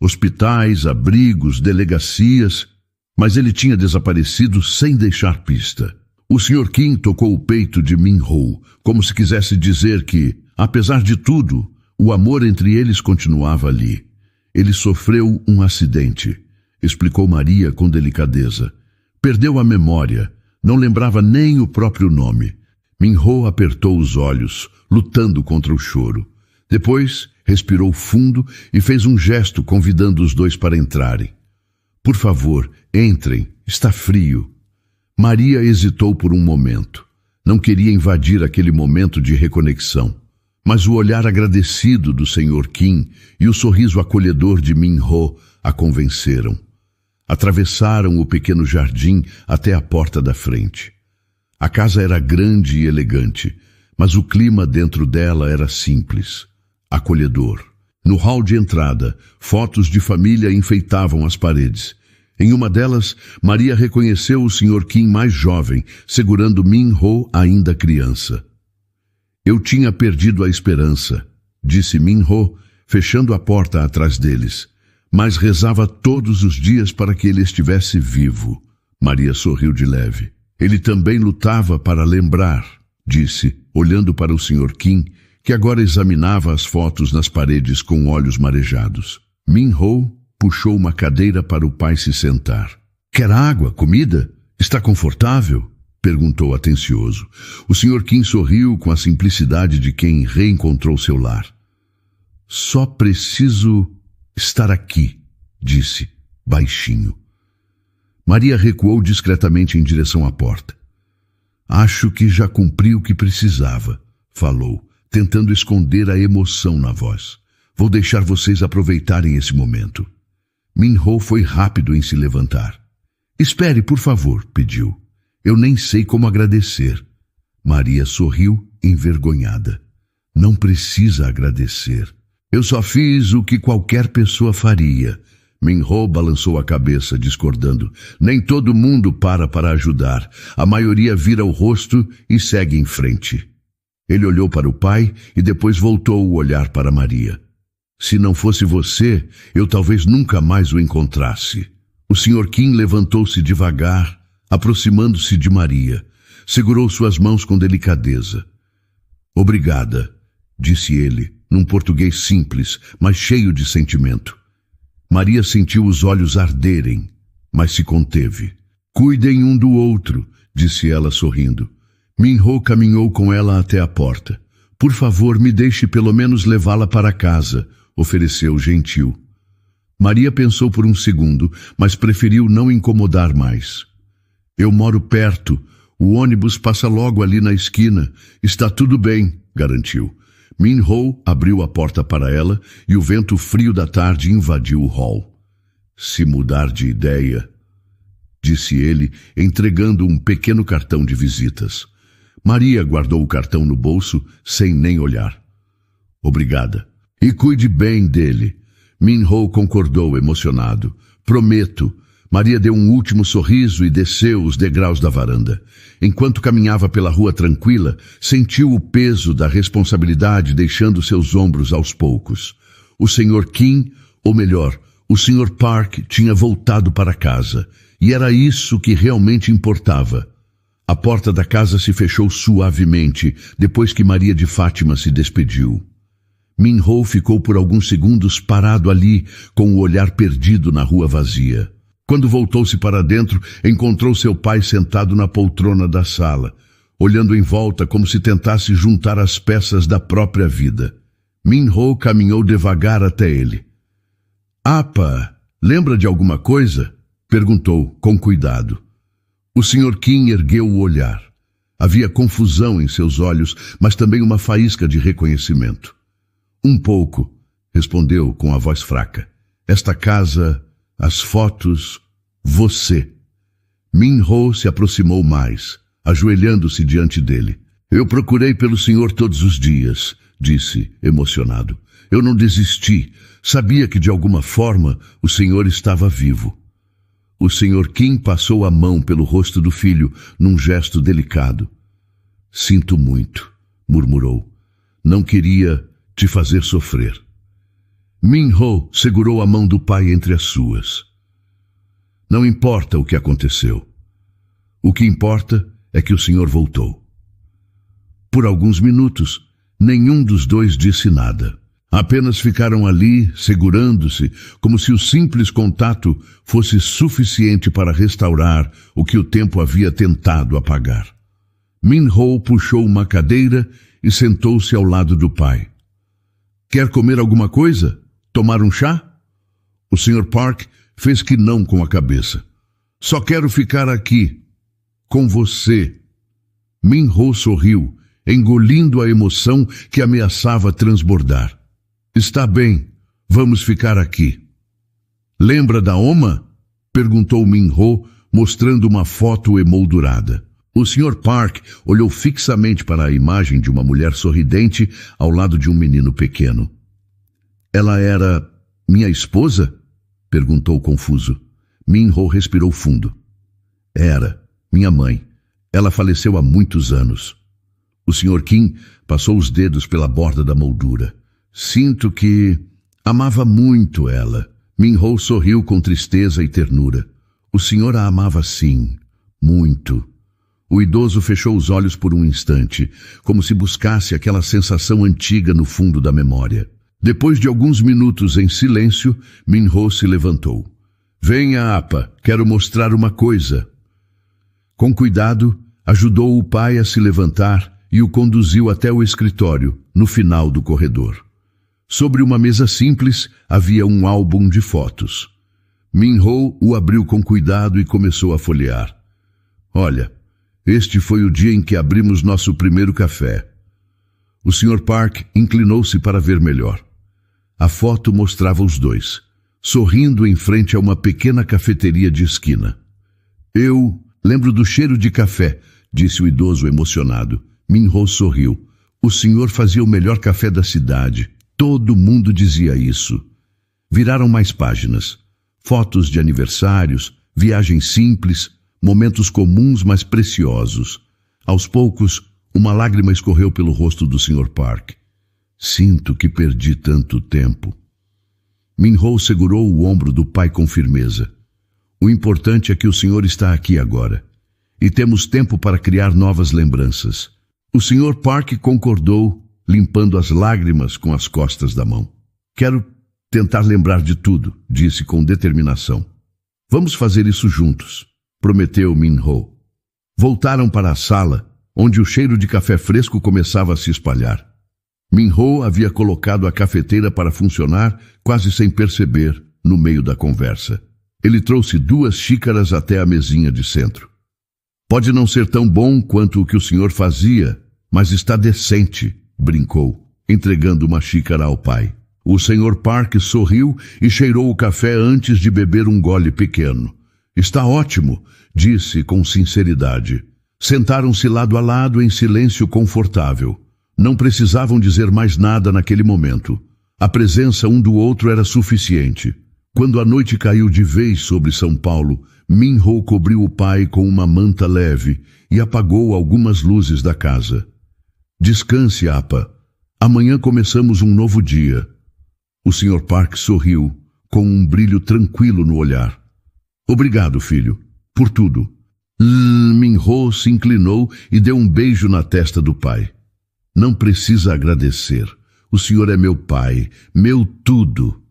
Hospitais, abrigos, delegacias, mas ele tinha desaparecido sem deixar pista. O Sr. Kim tocou o peito de Min-ho, como se quisesse dizer que, apesar de tudo, O amor entre eles continuava ali. Ele sofreu um acidente, explicou Maria com delicadeza. Perdeu a memória, não lembrava nem o próprio nome. Min-ho apertou os olhos, lutando contra o choro. Depois, respirou fundo e fez um gesto convidando os dois para entrarem. Por favor, entrem, está frio. Maria hesitou por um momento. Não queria invadir aquele momento de reconexão. Mas o olhar agradecido do Sr. Kim e o sorriso acolhedor de Min-ho a convenceram. Atravessaram o pequeno jardim até a porta da frente. A casa era grande e elegante, mas o clima dentro dela era simples, acolhedor. No hall de entrada, fotos de família enfeitavam as paredes. Em uma delas, Maria reconheceu o Sr. Kim mais jovem, segurando Min-ho ainda criança. Eu tinha perdido a esperança, disse Min-ho, fechando a porta atrás deles, mas rezava todos os dias para que ele estivesse vivo. Maria sorriu de leve. Ele também lutava para lembrar, disse, olhando para o Sr. Kim, que agora examinava as fotos nas paredes com olhos marejados. Min-ho puxou uma cadeira para o pai se sentar. Quer água, comida? Está confortável? Perguntou atencioso. O Sr. Kim sorriu com a simplicidade de quem reencontrou seu lar. Só preciso estar aqui, disse, baixinho. Maria recuou discretamente em direção à porta. Acho que já cumpri o que precisava, falou, tentando esconder a emoção na voz. Vou deixar vocês aproveitarem esse momento. Min-ho foi rápido em se levantar. Espere, por favor, pediu. Eu nem sei como agradecer. Maria sorriu, envergonhada. Não precisa agradecer. Eu só fiz o que qualquer pessoa faria. Min-ho balançou a cabeça, discordando. Nem todo mundo para ajudar. A maioria vira o rosto e segue em frente. Ele olhou para o pai e depois voltou o olhar para Maria. Se não fosse você, eu talvez nunca mais o encontrasse. O Sr. Kim levantou-se devagar, aproximando-se de Maria. Segurou suas mãos com delicadeza. Obrigada, disse ele, num português simples, mas cheio de sentimento. Maria sentiu os olhos arderem, mas se conteve. Cuidem um do outro, disse ela sorrindo. Min-ho caminhou com ela até a porta. Por favor, me deixe pelo menos levá-la para casa, ofereceu gentil. Maria pensou por um segundo, mas preferiu não incomodar mais. Eu moro perto. O ônibus passa logo ali na esquina. Está tudo bem, garantiu. Min-ho abriu a porta para ela e o vento frio da tarde invadiu o hall. Se mudar de ideia, disse ele, entregando um pequeno cartão de visitas. Maria guardou o cartão no bolso sem nem olhar. Obrigada. E cuide bem dele. Min-ho concordou, emocionado. Prometo. Maria deu um último sorriso e desceu os degraus da varanda. Enquanto caminhava pela rua tranquila, sentiu o peso da responsabilidade deixando seus ombros aos poucos. O Sr. Kim, ou melhor, o Sr. Park tinha voltado para casa, e era isso que realmente importava. A porta da casa se fechou suavemente, depois que Maria de Fátima se despediu. Min-ho ficou por alguns segundos parado ali, com o olhar perdido na rua vazia. Quando voltou-se para dentro, encontrou seu pai sentado na poltrona da sala, olhando em volta como se tentasse juntar as peças da própria vida. Min-ho caminhou devagar até ele. Apa, lembra de alguma coisa? Perguntou, com cuidado. O Sr. Kim ergueu o olhar. Havia confusão em seus olhos, mas também uma faísca de reconhecimento. Um pouco, respondeu com a voz fraca. Esta casa, as fotos, você. Min-ho se aproximou mais, ajoelhando-se diante dele. Eu procurei pelo senhor todos os dias, disse, emocionado. Eu não desisti. Sabia que de alguma forma o senhor estava vivo. O Sr. Kim passou a mão pelo rosto do filho, num gesto delicado. Sinto muito, murmurou. Não queria te fazer sofrer. Min-ho segurou a mão do pai entre as suas. Não importa o que aconteceu. O que importa é que o senhor voltou. Por alguns minutos, nenhum dos dois disse nada. Apenas ficaram ali, segurando-se, como se o simples contato fosse suficiente para restaurar o que o tempo havia tentado apagar. Min-ho puxou uma cadeira e sentou-se ao lado do pai. Quer comer alguma coisa? Tomar um chá? O Sr. Park fez que não com a cabeça. Só quero ficar aqui, com você. Min-ho sorriu, engolindo a emoção que ameaçava transbordar. Está bem, vamos ficar aqui. Lembra da Oma? Perguntou Min-ho, mostrando uma foto emoldurada. O Sr. Park olhou fixamente para a imagem de uma mulher sorridente ao lado de um menino pequeno. Ela era minha esposa? Perguntou confuso. Min-ho respirou fundo. Era minha mãe. Ela faleceu há muitos anos. O Sr. Kim passou os dedos pela borda da moldura. Sinto que amava muito ela. Min-ho sorriu com tristeza e ternura. O senhor a amava sim, muito. O idoso fechou os olhos por um instante, como se buscasse aquela sensação antiga no fundo da memória. Depois de alguns minutos em silêncio, Min-ho se levantou. Venha, Apa, quero mostrar uma coisa. Com cuidado, ajudou o pai a se levantar e o conduziu até o escritório, no final do corredor. Sobre uma mesa simples havia um álbum de fotos. Min-ho o abriu com cuidado e começou a folhear. Olha, este foi o dia em que abrimos nosso primeiro café. O Sr. Park inclinou-se para ver melhor. A foto mostrava os dois, sorrindo em frente a uma pequena cafeteria de esquina. Eu lembro do cheiro de café, disse o idoso emocionado. Min-ho sorriu. O senhor fazia o melhor café da cidade. Todo mundo dizia isso. Viraram mais páginas. Fotos de aniversários, viagens simples, momentos comuns mas preciosos. Aos poucos, uma lágrima escorreu pelo rosto do Sr. Park. Sinto que perdi tanto tempo. Min-ho segurou o ombro do pai com firmeza. O importante é que o senhor está aqui agora. E temos tempo para criar novas lembranças. O Sr. Park concordou, limpando as lágrimas com as costas da mão. Quero tentar lembrar de tudo, disse com determinação. Vamos fazer isso juntos, prometeu Min-ho. Voltaram para a sala, onde o cheiro de café fresco começava a se espalhar. Min-ho havia colocado a cafeteira para funcionar, quase sem perceber, no meio da conversa. Ele trouxe 2 xícaras até a mesinha de centro. Pode não ser tão bom quanto o que o senhor fazia, mas está decente, brincou, entregando uma xícara ao pai. O Sr. Park sorriu e cheirou o café antes de beber um gole pequeno. Está ótimo, disse com sinceridade. Sentaram-se lado a lado em silêncio confortável. Não precisavam dizer mais nada naquele momento. A presença um do outro era suficiente. Quando a noite caiu de vez sobre São Paulo, Min-ho cobriu o pai com uma manta leve e apagou algumas luzes da casa. Descanse, Apa. Amanhã começamos um novo dia. O Sr. Park sorriu, com um brilho tranquilo no olhar. Obrigado, filho, por tudo. Min-ho se inclinou e deu um beijo na testa do pai. Não precisa agradecer. O senhor é meu pai, meu tudo.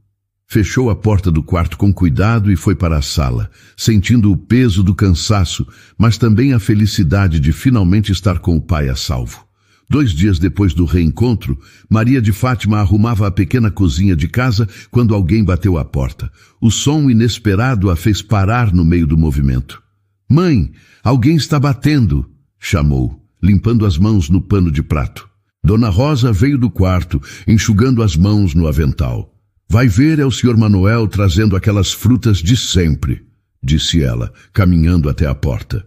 Fechou a porta do quarto com cuidado e foi para a sala, sentindo o peso do cansaço, mas também a felicidade de finalmente estar com o pai a salvo. 2 dias depois do reencontro, Maria de Fátima arrumava a pequena cozinha de casa quando alguém bateu à porta. O som inesperado a fez parar no meio do movimento. Mãe, alguém está batendo, chamou, limpando as mãos no pano de prato. Dona Rosa veio do quarto, enxugando as mãos no avental. Vai ver, é o Sr. Manuel trazendo aquelas frutas de sempre, disse ela, caminhando até a porta.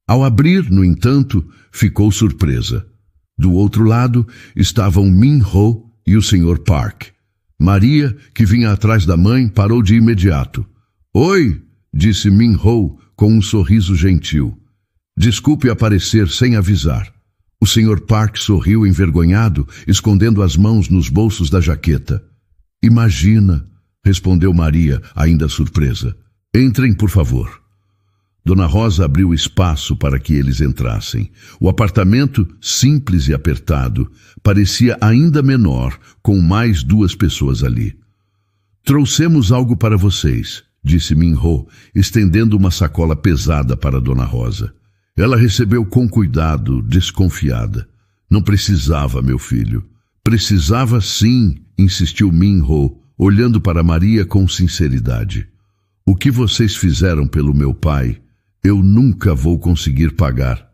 Ao abrir, no entanto, ficou surpresa. Do outro lado estavam Min-ho e o Sr. Park. Maria, que vinha atrás da mãe, parou de imediato. Oi, disse Min-ho com um sorriso gentil. Desculpe aparecer sem avisar. O Sr. Park sorriu envergonhado, escondendo as mãos nos bolsos da jaqueta. Imagina, respondeu Maria, ainda surpresa. Entrem, por favor. Dona Rosa abriu espaço para que eles entrassem. O apartamento, simples e apertado, parecia ainda menor, com mais 2 pessoas ali. Trouxemos algo para vocês, disse Min-ho, estendendo uma sacola pesada para Dona Rosa. Ela recebeu com cuidado, desconfiada. Não precisava, meu filho. Precisava sim, insistiu Min-ho, olhando para Maria com sinceridade. O que vocês fizeram pelo meu pai, eu nunca vou conseguir pagar.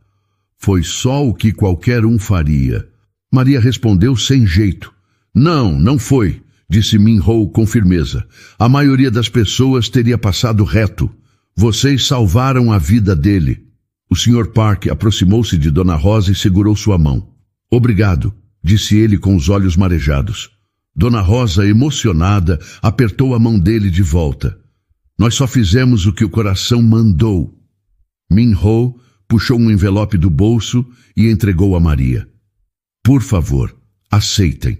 Foi só o que qualquer um faria. Maria respondeu sem jeito. Não foi, disse Min-ho com firmeza. A maioria das pessoas teria passado reto. Vocês salvaram a vida dele. O Sr. Park aproximou-se de Dona Rosa e segurou sua mão. Obrigado, disse ele com os olhos marejados. Dona Rosa, emocionada, apertou a mão dele de volta. Nós só fizemos o que o coração mandou. Min-ho puxou um envelope do bolso e entregou a Maria. Por favor, aceitem.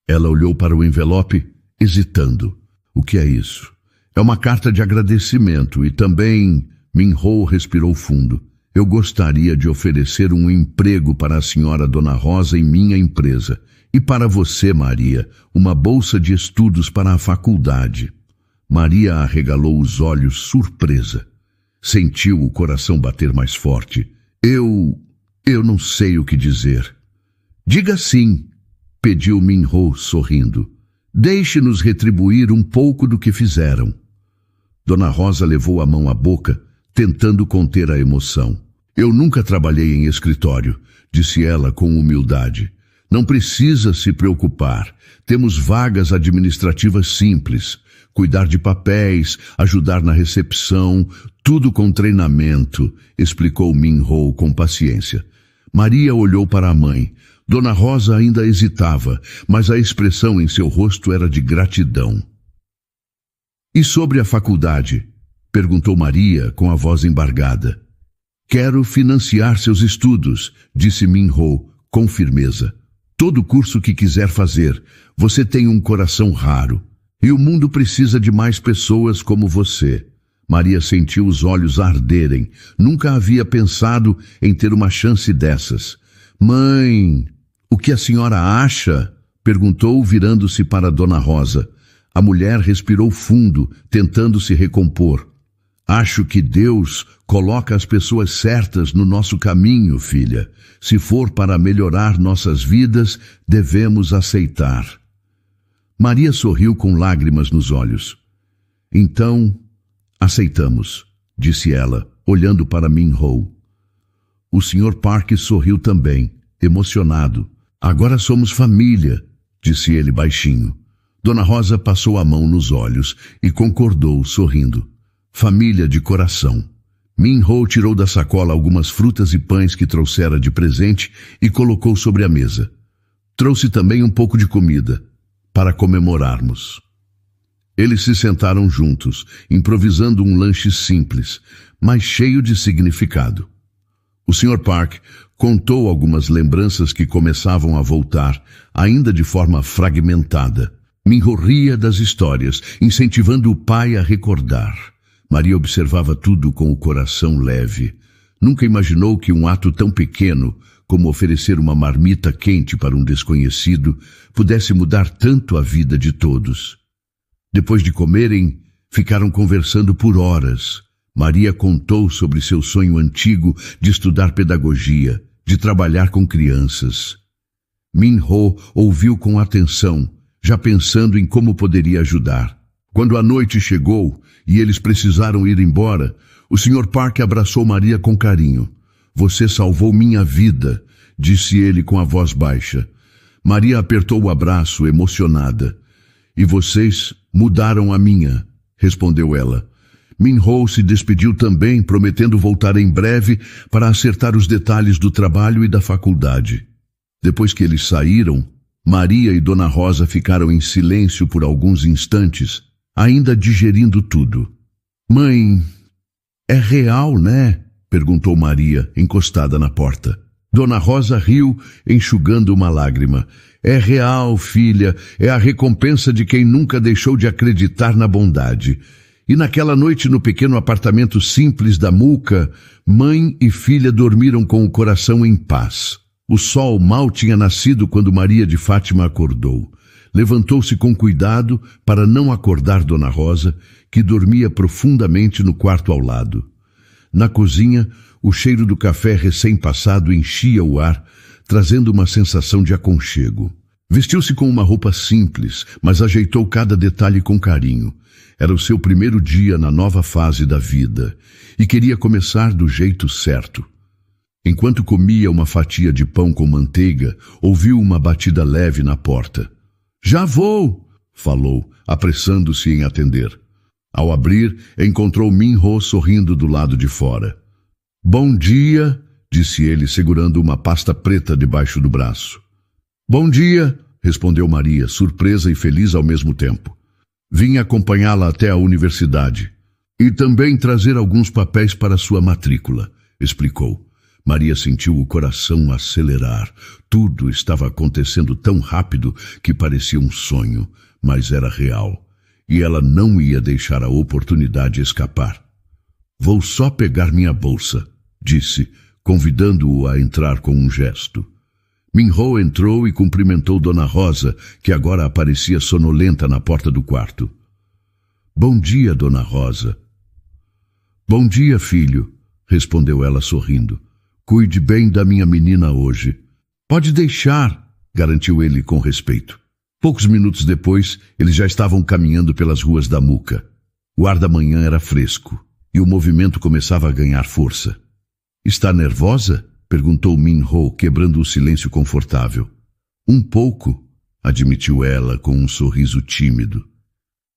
Ela olhou para o envelope, hesitando. O que é isso? É uma carta de agradecimento e também... Min-ho respirou fundo. Eu gostaria de oferecer um emprego para a senhora Dona Rosa em minha empresa. E para você, Maria, uma bolsa de estudos para a faculdade. Maria arregalou os olhos surpresa. Sentiu o coração bater mais forte. Eu não sei o que dizer. Diga sim, pediu Min-ho sorrindo. Deixe-nos retribuir um pouco do que fizeram. Dona Rosa levou a mão à boca, tentando conter a emoção. Eu nunca trabalhei em escritório, disse ela com humildade. Não precisa se preocupar. Temos vagas administrativas simples. Cuidar de papéis, ajudar na recepção, tudo com treinamento, explicou Min-ho com paciência. Maria olhou para a mãe. Dona Rosa ainda hesitava, mas a expressão em seu rosto era de gratidão. E sobre a faculdade? Perguntou Maria com a voz embargada. Quero financiar seus estudos, disse Min-ho com firmeza. Todo curso que quiser fazer, você tem um coração raro. E o mundo precisa de mais pessoas como você. Maria sentiu os olhos arderem. Nunca havia pensado em ter uma chance dessas. Mãe, o que a senhora acha? Perguntou, virando-se para Dona Rosa. A mulher respirou fundo, tentando se recompor. Acho que Deus coloca as pessoas certas no nosso caminho, filha. Se for para melhorar nossas vidas, devemos aceitar. Maria sorriu com lágrimas nos olhos. Então, aceitamos, disse ela, olhando para Min-ho. O Sr. Park sorriu também, emocionado. Agora somos família, disse ele baixinho. Dona Rosa passou a mão nos olhos e concordou, sorrindo. Família de coração. Min-ho tirou da sacola algumas frutas e pães que trouxera de presente e colocou sobre a mesa. Trouxe também um pouco de comida, para comemorarmos. Eles se sentaram juntos, improvisando um lanche simples, mas cheio de significado. O Sr. Park contou algumas lembranças que começavam a voltar, ainda de forma fragmentada. Min-ho ria das histórias, incentivando o pai a recordar. Maria observava tudo com o coração leve. Nunca imaginou que um ato tão pequeno, como oferecer uma marmita quente para um desconhecido, pudesse mudar tanto a vida de todos. Depois de comerem, ficaram conversando por horas. Maria contou sobre seu sonho antigo de estudar pedagogia, de trabalhar com crianças. Min-ho ouviu com atenção, já pensando em como poderia ajudar. Quando a noite chegou e eles precisaram ir embora, o Sr. Park abraçou Maria com carinho. Você salvou minha vida, disse ele com a voz baixa. Maria apertou o abraço, emocionada. E vocês mudaram a minha, respondeu ela. Min-ho se despediu também, prometendo voltar em breve para acertar os detalhes do trabalho e da faculdade. Depois que eles saíram, Maria e Dona Rosa ficaram em silêncio por alguns instantes, ainda digerindo tudo. Mãe, é real, né? Perguntou Maria, encostada na porta. Dona Rosa riu, enxugando uma lágrima. É real, filha, é a recompensa de quem nunca deixou de acreditar na bondade. E naquela noite, no pequeno apartamento simples da Muca, mãe e filha dormiram com o coração em paz. O sol mal tinha nascido quando Maria de Fátima acordou. Levantou-se com cuidado para não acordar Dona Rosa, que dormia profundamente no quarto ao lado. Na cozinha, o cheiro do café recém-passado enchia o ar, trazendo uma sensação de aconchego. Vestiu-se com uma roupa simples, mas ajeitou cada detalhe com carinho. Era o seu primeiro dia na nova fase da vida e queria começar do jeito certo. Enquanto comia uma fatia de pão com manteiga, ouviu uma batida leve na porta. "Já vou!" falou, apressando-se em atender. Ao abrir, encontrou Min-ho sorrindo do lado de fora. "Bom dia!" disse ele, segurando uma pasta preta debaixo do braço. "Bom dia!" respondeu Maria, surpresa e feliz ao mesmo tempo. "Vim acompanhá-la até a universidade. E também trazer alguns papéis para sua matrícula", explicou. Maria sentiu o coração acelerar. Tudo estava acontecendo tão rápido que parecia um sonho, mas era real. E ela não ia deixar a oportunidade escapar. "Vou só pegar minha bolsa", disse, convidando-o a entrar com um gesto. Min-ho entrou e cumprimentou Dona Rosa, que agora aparecia sonolenta na porta do quarto. "Bom dia, Dona Rosa." "Bom dia, filho", respondeu ela sorrindo. "Cuide bem da minha menina hoje." "Pode deixar", garantiu ele com respeito. Poucos minutos depois, eles já estavam caminhando pelas ruas da Muca. O ar da manhã era fresco e o movimento começava a ganhar força. "Está nervosa?" perguntou Min-ho, quebrando o silêncio confortável. "Um pouco", admitiu ela com um sorriso tímido.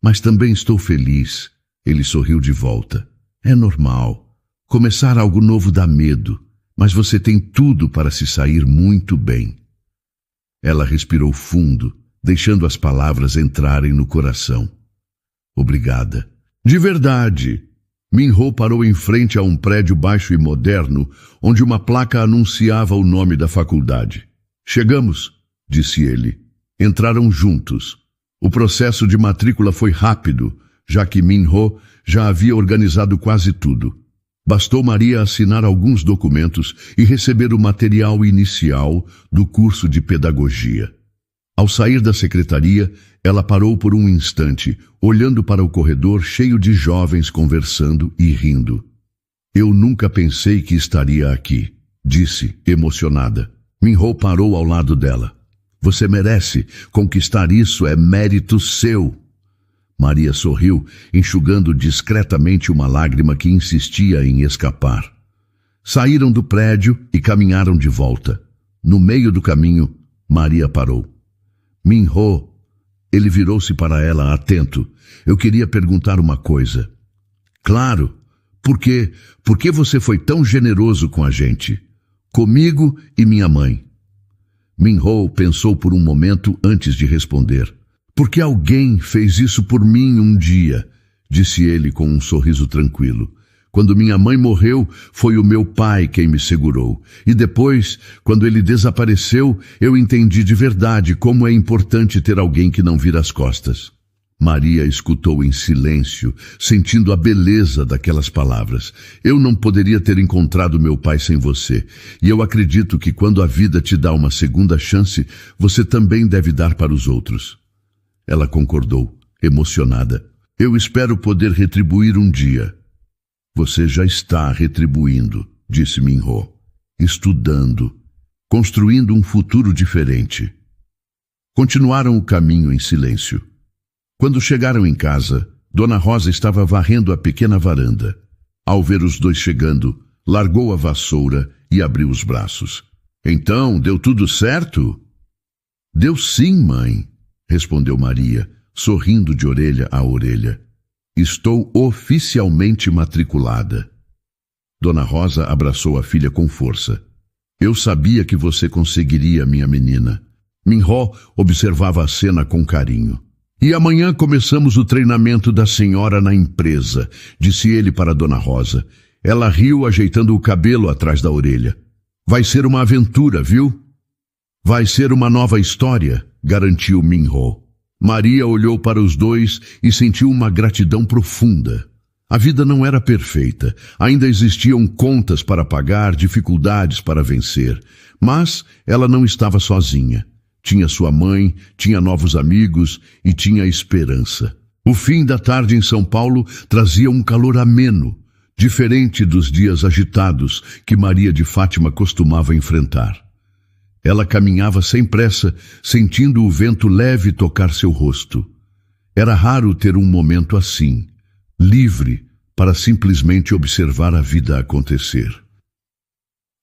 "Mas também estou feliz." Ele sorriu de volta. "É normal. Começar algo novo dá medo, mas você tem tudo para se sair muito bem." Ela respirou fundo, deixando as palavras entrarem no coração. "Obrigada." "De verdade." Min-ho parou em frente a um prédio baixo e moderno, onde uma placa anunciava o nome da faculdade. "Chegamos", disse ele. Entraram juntos. O processo de matrícula foi rápido, já que Min-ho já havia organizado quase tudo. Bastou Maria assinar alguns documentos e receber o material inicial do curso de pedagogia. Ao sair da secretaria, ela parou por um instante, olhando para o corredor cheio de jovens conversando e rindo. "Eu nunca pensei que estaria aqui", disse, emocionada. Min-ho parou ao lado dela. "Você merece. Conquistar isso é mérito seu." Maria sorriu, enxugando discretamente uma lágrima que insistia em escapar. Saíram do prédio e caminharam de volta. No meio do caminho, Maria parou. "Min-ho", ele virou-se para ela atento. "Eu queria perguntar uma coisa." "Claro. Por quê? Por que você foi tão generoso com a gente? Comigo e minha mãe." Min-ho pensou por um momento antes de responder. "Porque alguém fez isso por mim um dia", disse ele com um sorriso tranquilo. "Quando minha mãe morreu, foi o meu pai quem me segurou. E depois, quando ele desapareceu, eu entendi de verdade como é importante ter alguém que não vira as costas." Maria escutou em silêncio, sentindo a beleza daquelas palavras. "Eu não poderia ter encontrado meu pai sem você. E eu acredito que quando a vida te dá uma segunda chance, você também deve dar para os outros." Ela concordou, emocionada. "Eu espero poder retribuir um dia." "Você já está retribuindo", disse Min-ho. "Estudando, construindo um futuro diferente." Continuaram o caminho em silêncio. Quando chegaram em casa, Dona Rosa estava varrendo a pequena varanda. Ao ver os dois chegando, largou a vassoura e abriu os braços. "Então, deu tudo certo?" "Deu sim, mãe", respondeu Maria, sorrindo de orelha a orelha. "Estou oficialmente matriculada." Dona Rosa abraçou a filha com força. "Eu sabia que você conseguiria, minha menina." Min-ho observava a cena com carinho. "E amanhã começamos o treinamento da senhora na empresa", disse ele para Dona Rosa. Ela riu, ajeitando o cabelo atrás da orelha. "Vai ser uma aventura, viu?" "Vai ser uma nova história", garantiu Min-ho. Maria olhou para os dois e sentiu uma gratidão profunda. A vida não era perfeita, ainda existiam contas para pagar, dificuldades para vencer, mas ela não estava sozinha. Tinha sua mãe, tinha novos amigos e tinha esperança. O fim da tarde em São Paulo trazia um calor ameno, diferente dos dias agitados que Maria de Fátima costumava enfrentar. Ela caminhava sem pressa, sentindo o vento leve tocar seu rosto. Era raro ter um momento assim, livre, para simplesmente observar a vida acontecer.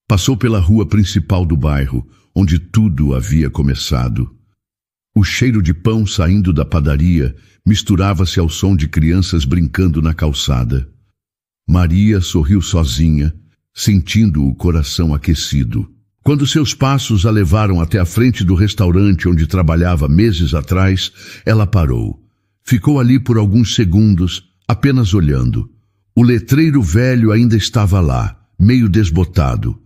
Passou pela rua principal do bairro, onde tudo havia começado. O cheiro de pão saindo da padaria misturava-se ao som de crianças brincando na calçada. Maria sorriu sozinha, sentindo o coração aquecido. Quando seus passos a levaram até a frente do restaurante onde trabalhava meses atrás, ela parou. Ficou ali por alguns segundos, apenas olhando. O letreiro velho ainda estava lá, meio desbotado.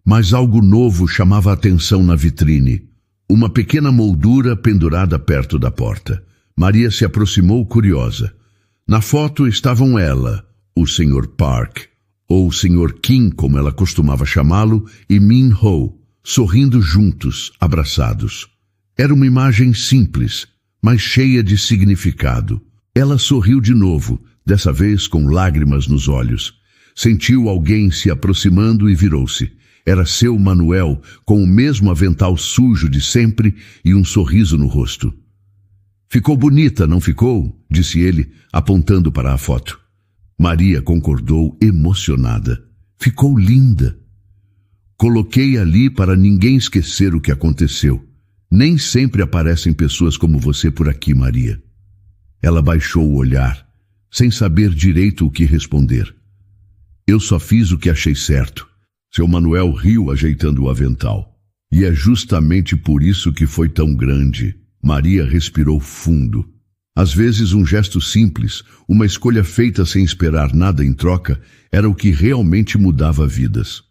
Mas algo novo chamava a atenção na vitrine. Uma pequena moldura pendurada perto da porta. Maria se aproximou curiosa. Na foto estavam ela, o Sr. Park, ou Sr. Kim, como ela costumava chamá-lo, e Min Ho, sorrindo juntos, abraçados. Era uma imagem simples, mas cheia de significado. Ela sorriu de novo, dessa vez com lágrimas nos olhos. Sentiu alguém se aproximando e virou-se. Era seu Manuel, com o mesmo avental sujo de sempre e um sorriso no rosto. Ficou bonita, não ficou? Disse ele, apontando para a foto. Maria concordou, emocionada. Ficou linda. Coloquei ali para ninguém esquecer o que aconteceu. Nem sempre aparecem pessoas como você por aqui, Maria. Ela baixou o olhar, sem saber direito o que responder. Eu só fiz o que achei certo. Seu Manuel riu ajeitando o avental. E é justamente por isso que foi tão grande. Maria respirou fundo. Às vezes um gesto simples, uma escolha feita sem esperar nada em troca, era o que realmente mudava vidas.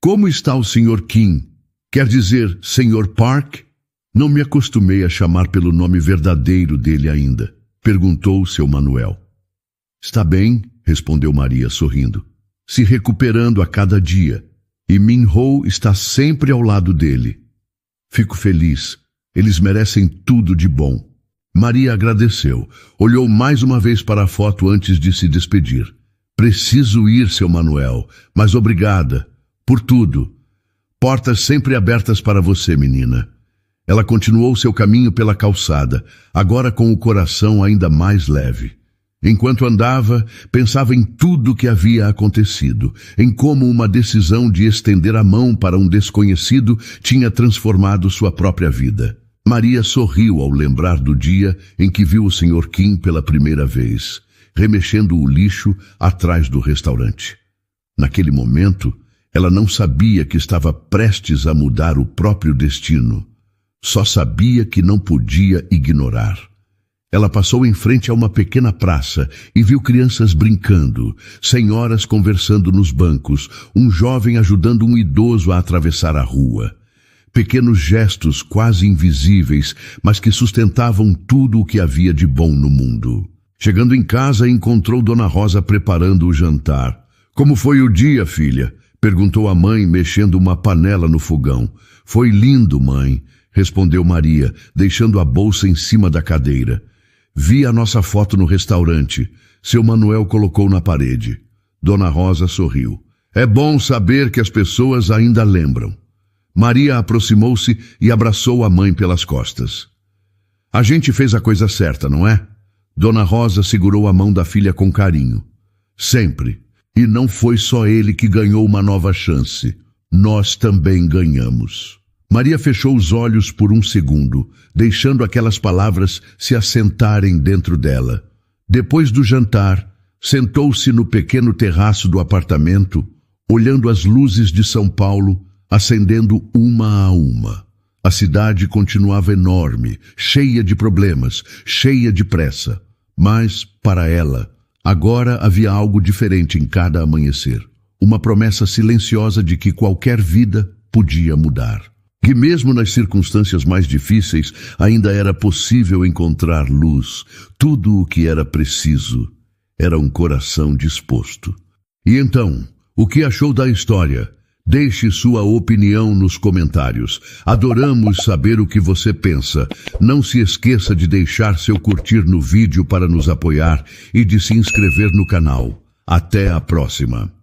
Como está o Sr. Kim? Quer dizer, Sr. Park? Não me acostumei a chamar pelo nome verdadeiro dele ainda, perguntou seu Manuel. Está bem, respondeu Maria sorrindo, se recuperando a cada dia. E Min Ho está sempre ao lado dele. Fico feliz. Eles merecem tudo de bom. Maria agradeceu. Olhou mais uma vez para a foto antes de se despedir. Preciso ir, seu Manuel, mas obrigada por tudo. Portas sempre abertas para você, menina. Ela continuou seu caminho pela calçada, agora com o coração ainda mais leve. Enquanto andava, pensava em tudo o que havia acontecido, em como uma decisão de estender a mão para um desconhecido tinha transformado sua própria vida. Maria sorriu ao lembrar do dia em que viu o Sr. Kim pela primeira vez, remexendo o lixo atrás do restaurante. Naquele momento, ela não sabia que estava prestes a mudar o próprio destino. Só sabia que não podia ignorar. Ela passou em frente a uma pequena praça e viu crianças brincando, senhoras conversando nos bancos, um jovem ajudando um idoso a atravessar a rua. Pequenos gestos quase invisíveis, mas que sustentavam tudo o que havia de bom no mundo. Chegando em casa, encontrou Dona Rosa preparando o jantar. Como foi o dia, filha? Perguntou a mãe, mexendo uma panela no fogão. Foi lindo, mãe, respondeu Maria, deixando a bolsa em cima da cadeira. Vi a nossa foto no restaurante. Seu Manuel colocou na parede. Dona Rosa sorriu. É bom saber que as pessoas ainda lembram. Maria aproximou-se e abraçou a mãe pelas costas. A gente fez a coisa certa, não é? Dona Rosa segurou a mão da filha com carinho. Sempre. E não foi só ele que ganhou uma nova chance. Nós também ganhamos. Maria fechou os olhos por um segundo, deixando aquelas palavras se assentarem dentro dela. Depois do jantar, sentou-se no pequeno terraço do apartamento, olhando as luzes de São Paulo, acendendo uma a uma. A cidade continuava enorme, cheia de problemas, cheia de pressa. Mas, para ela, agora havia algo diferente em cada amanhecer. Uma promessa silenciosa de que qualquer vida podia mudar. Que mesmo nas circunstâncias mais difíceis, ainda era possível encontrar luz. Tudo o que era preciso era um coração disposto. E então, o que achou da história? Deixe sua opinião nos comentários. Adoramos saber o que você pensa. Não se esqueça de deixar seu curtir no vídeo para nos apoiar e de se inscrever no canal. Até a próxima!